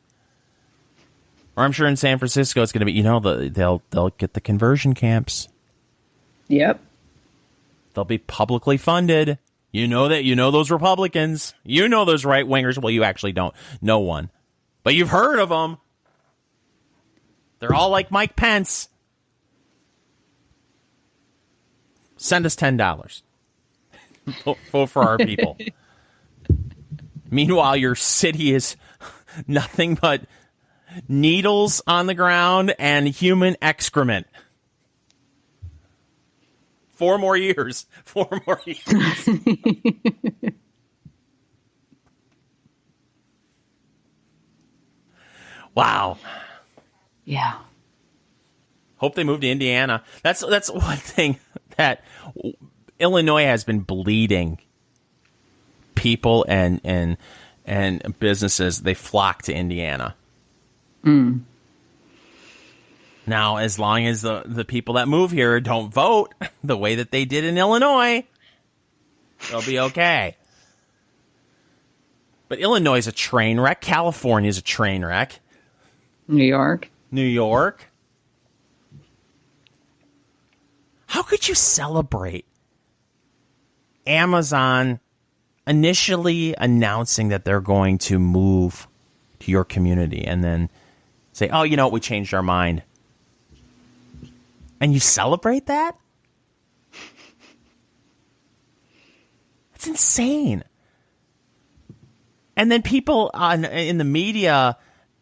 Or I'm sure in San Francisco it's going to be, they'll get the conversion camps. Yep. They'll be publicly funded. You know those Republicans. You know those right wingers. Well, you actually don't. No one. But you've heard of them. They're all like Mike Pence. Send us $10. Vote for our people. Meanwhile, your city is nothing but needles on the ground and human excrement. 4 more years. 4 more years. Wow. Yeah. Hope they move to Indiana. That's one thing that Illinois has been bleeding. People and businesses, they flock to Indiana. Now, as long as the people that move here don't vote the way that they did in Illinois, they'll be okay. But Illinois is a train wreck. California is a train wreck. New York. How could you celebrate Amazon initially announcing that they're going to move to your community and then say, oh, you know what, we changed our mind? And you celebrate that? That's insane. And then people in the media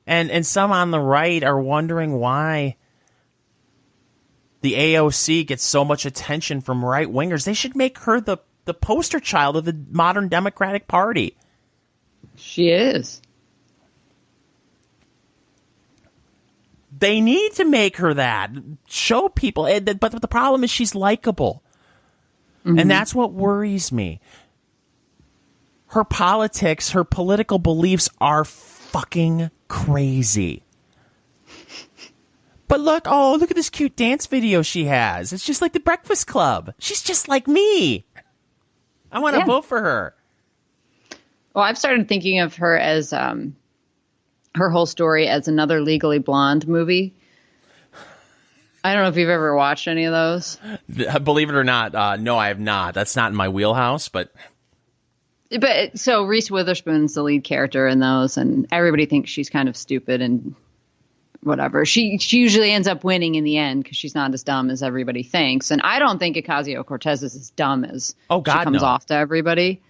and some on the right are wondering why the AOC gets so much attention from right-wingers. They should make her the poster child of the modern Democratic Party. She is. They need to make her that. Show people. But the problem is she's likable. Mm-hmm. And that's what worries me. Her politics, her political beliefs are fucking crazy. But look at this cute dance video she has. It's just like the Breakfast Club. She's just like me. I want to vote for her. Well, I've started thinking of her as her whole story as another Legally Blonde movie. I don't know if you've ever watched any of those. Believe it or not, no, I have not. That's not in my wheelhouse, But so Reese Witherspoon's the lead character in those, and everybody thinks she's kind of stupid and whatever. She usually ends up winning in the end because she's not as dumb as everybody thinks. And I don't think Ocasio-Cortez is as dumb as she comes off to everybody.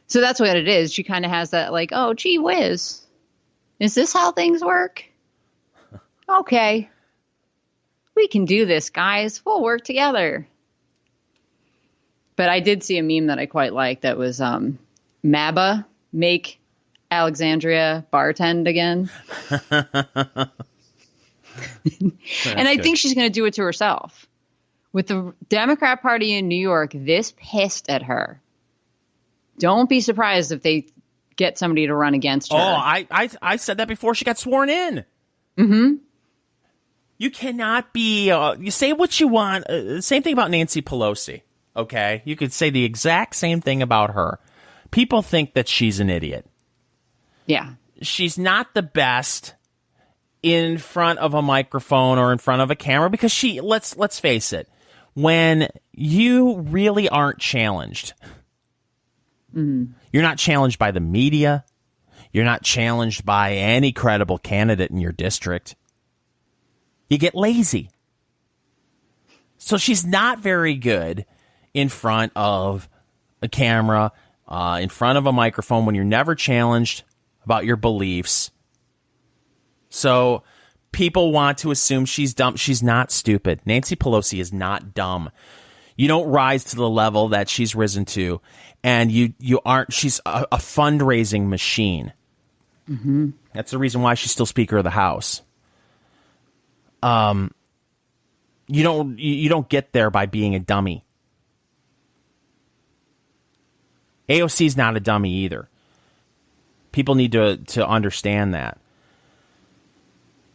So that's what it is. She kind of has that like, oh, gee whiz. Is this how things work? Okay. We can do this, guys. We'll work together. But I did see a meme that I quite liked that was MABA, make Alexandria bartend again. And I think she's going to do it to herself. With the Democrat Party in New York this pissed at her, don't be surprised if they get somebody to run against her. Oh, I said that before she got sworn in. Mm-hmm. You cannot be, you say what you want. Same thing about Nancy Pelosi, okay? You could say the exact same thing about her. People think that she's an idiot. Yeah. She's not the best in front of a microphone or in front of a camera because let's face it, when you really aren't challenged, you're not challenged by the media, you're not challenged by any credible candidate in your district, you get lazy. So she's not very good in front of a camera, in front of a microphone when you're never challenged about your beliefs. So people want to assume she's dumb. She's not stupid. Nancy Pelosi is not dumb. You don't rise to the level that she's risen to, and you aren't. She's a fundraising machine. Mm-hmm. That's the reason why she's still Speaker of the House. You don't get there by being a dummy. AOC's not a dummy either. People need to understand that.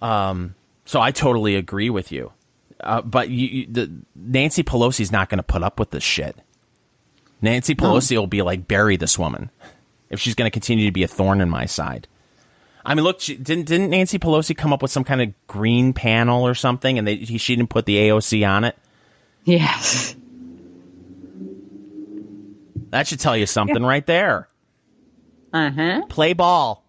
So I totally agree with you. But Nancy Pelosi's not going to put up with this shit. Nancy Pelosi will be like, bury this woman if she's going to continue to be a thorn in my side. I mean, look, didn't Nancy Pelosi come up with some kind of green panel or something, and she didn't put the AOC on it? Yes. That should tell you something right there. Uh-huh. Play ball.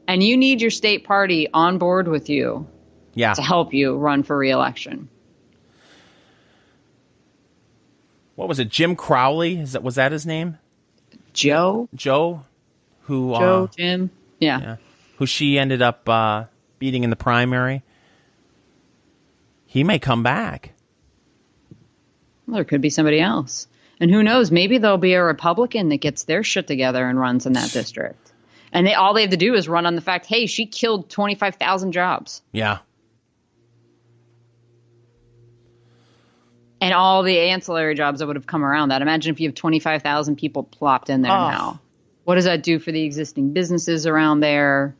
And you need your state party on board with you to help you run for re-election. What was it? Jim Crowley? Was that his name? Joe? Jim. Yeah. Who she ended up beating in the primary. He may come back. Well, there could be somebody else. And who knows? Maybe there'll be a Republican that gets their shit together and runs in that district. And all they have to do is run on the fact, hey, she killed 25,000 jobs. Yeah. And all the ancillary jobs that would have come around that. Imagine if you have 25,000 people plopped in there now. What does that do for the existing businesses around there?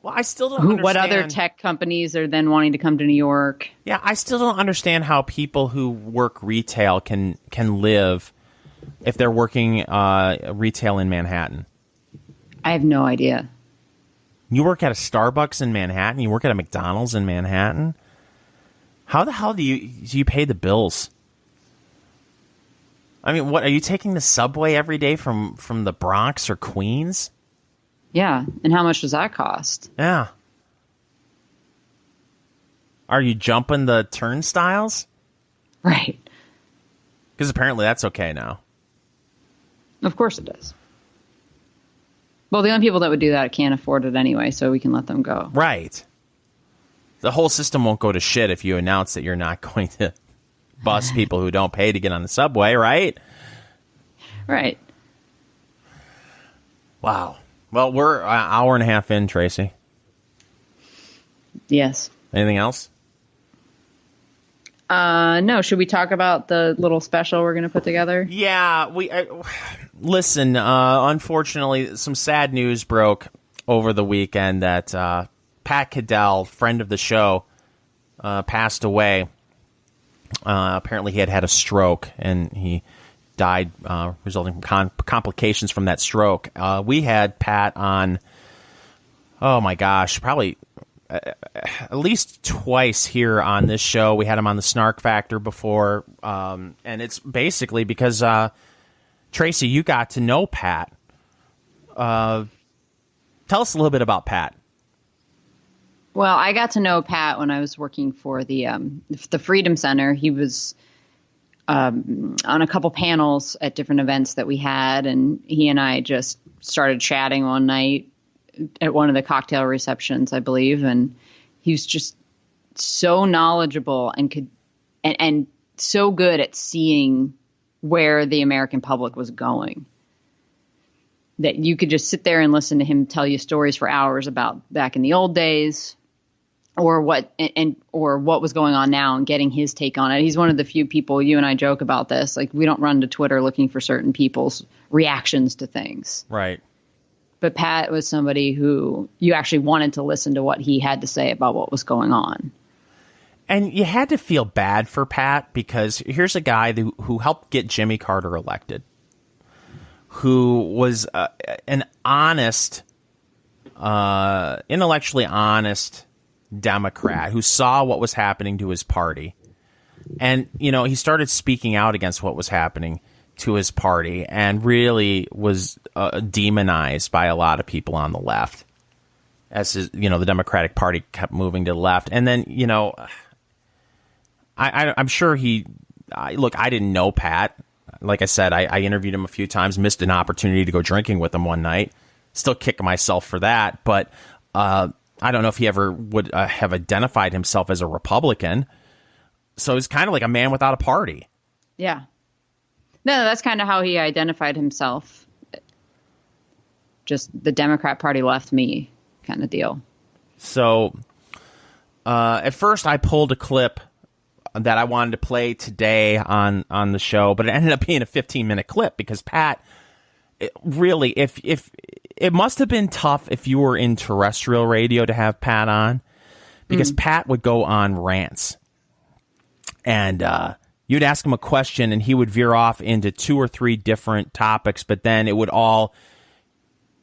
Well, I still don't understand. What other tech companies are then wanting to come to New York? Yeah, I still don't understand how people who work retail can live if they're working retail in Manhattan. I have no idea. You work at a Starbucks in Manhattan? You work at a McDonald's in Manhattan? How the hell do you pay the bills? I mean, what, are you taking the subway every day from the Bronx or Queens? Yeah, and how much does that cost? Yeah. Are you jumping the turnstiles? Right. Because apparently that's okay now. Of course it is. Well, the only people that would do that can't afford it anyway, so we can let them go. Right. The whole system won't go to shit if you announce that you're not going to bust people who don't pay to get on the subway, right? Right. Wow. Well, we're an hour and a half in, Tracy. Yes. Anything else? No. Should we talk about the little special we're going to put together? Yeah. Listen, unfortunately, some sad news broke over the weekend that Pat Caddell, friend of the show, passed away. Apparently, he had a stroke, and he died resulting from complications from that stroke. We had Pat on, oh my gosh, probably at least twice here on this show. We had him on the Snark Factor before, and it's basically because, Tracy, you got to know Pat. Tell us a little bit about Pat. Well, I got to know Pat when I was working for the Freedom Center. He was on a couple panels at different events that we had, and he and I just started chatting one night at one of the cocktail receptions, I believe, and he was just so knowledgeable and so good at seeing where the American public was going that you could just sit there and listen to him tell you stories for hours about back in the old days. Or what was going on now and getting his take on it. He's one of the few people, you and I joke about this, like we don't run to Twitter looking for certain people's reactions to things. Right. But Pat was somebody who you actually wanted to listen to what he had to say about what was going on. And you had to feel bad for Pat because here's a guy who helped get Jimmy Carter elected, who was an honest, intellectually honest Democrat who saw what was happening to his party. And, he started speaking out against what was happening to his party and really was demonized by a lot of people on the left as the Democratic Party kept moving to the left. And then, I'm sure I didn't know Pat. Like I said, I interviewed him a few times, missed an opportunity to go drinking with him one night. Still kick myself for that. But, I don't know if he ever would have identified himself as a Republican. So he's kind of like a man without a party. Yeah. No, that's kind of how he identified himself. Just the Democrat Party left me kind of deal. So at first I pulled a clip that I wanted to play today on the show, but it ended up being a 15-minute clip because Pat really, if it must have been tough if you were in terrestrial radio to have Pat on, because Pat would go on rants, and you'd ask him a question, and he would veer off into 2 or 3 different topics, but then it would all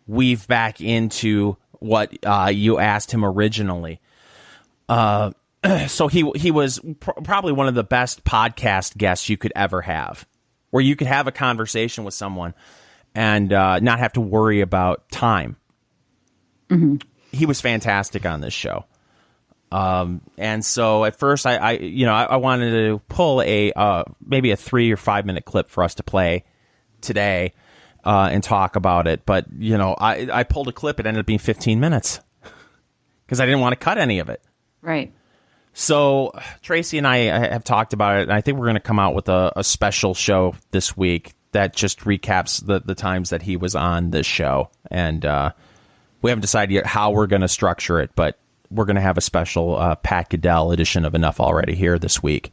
weave back into what you asked him originally. So he was probably one of the best podcast guests you could ever have, where you could have a conversation with someone and not have to worry about time. Mm-hmm. He was fantastic on this show. And so at first I wanted to pull maybe a 3 or 5 minute clip for us to play today and talk about it. But, I pulled a clip. It ended up being 15 minutes because I didn't want to cut any of it. Right. So Tracy and I have talked about it, and I think we're going to come out with a special show this week that just recaps the times that he was on this show. And we haven't decided yet how we're going to structure it, but we're going to have a special Pat Goodell edition of Enough Already here this week.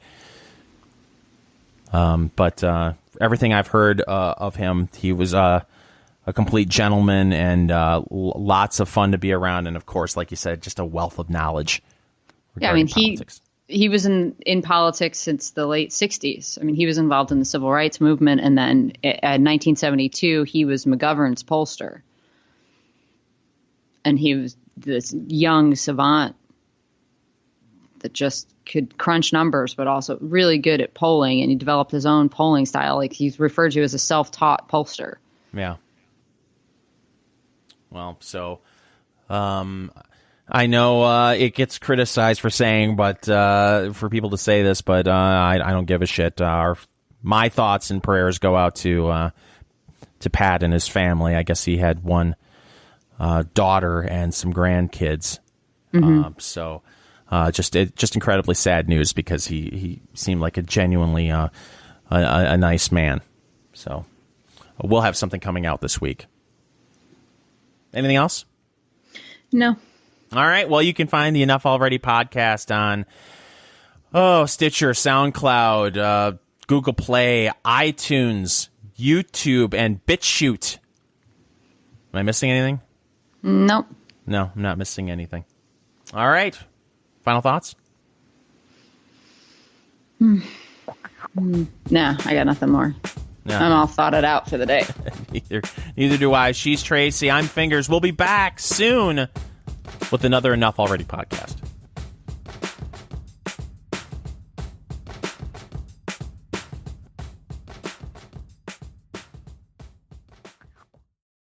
But everything I've heard of him, he was a complete gentleman and lots of fun to be around. And, of course, like you said, just a wealth of knowledge. Yeah, I mean, politics. He was in politics since the late 60s. I mean, he was involved in the civil rights movement. And then in 1972, he was McGovern's pollster. And he was this young savant that just could crunch numbers, but also really good at polling. And he developed his own polling style. Like, he's referred to as a self-taught pollster. Yeah. Well, so I know it gets criticized for saying, but for people to say this, but I don't give a shit. My thoughts and prayers go out to Pat and his family. I guess he had one daughter and some grandkids. Mm-hmm. So just incredibly sad news because he seemed like a genuinely a nice man. So we'll have something coming out this week. Anything else? No. All right. Well, you can find the Enough Already podcast on Stitcher, SoundCloud, Google Play, iTunes, YouTube, and BitChute. Am I missing anything? Nope. No, I'm not missing anything. All right. Final thoughts? No, I got nothing more. No. I'm all thought it out for the day. Neither do I. She's Tracy. I'm Fingers. We'll be back soon with another Enough Already podcast.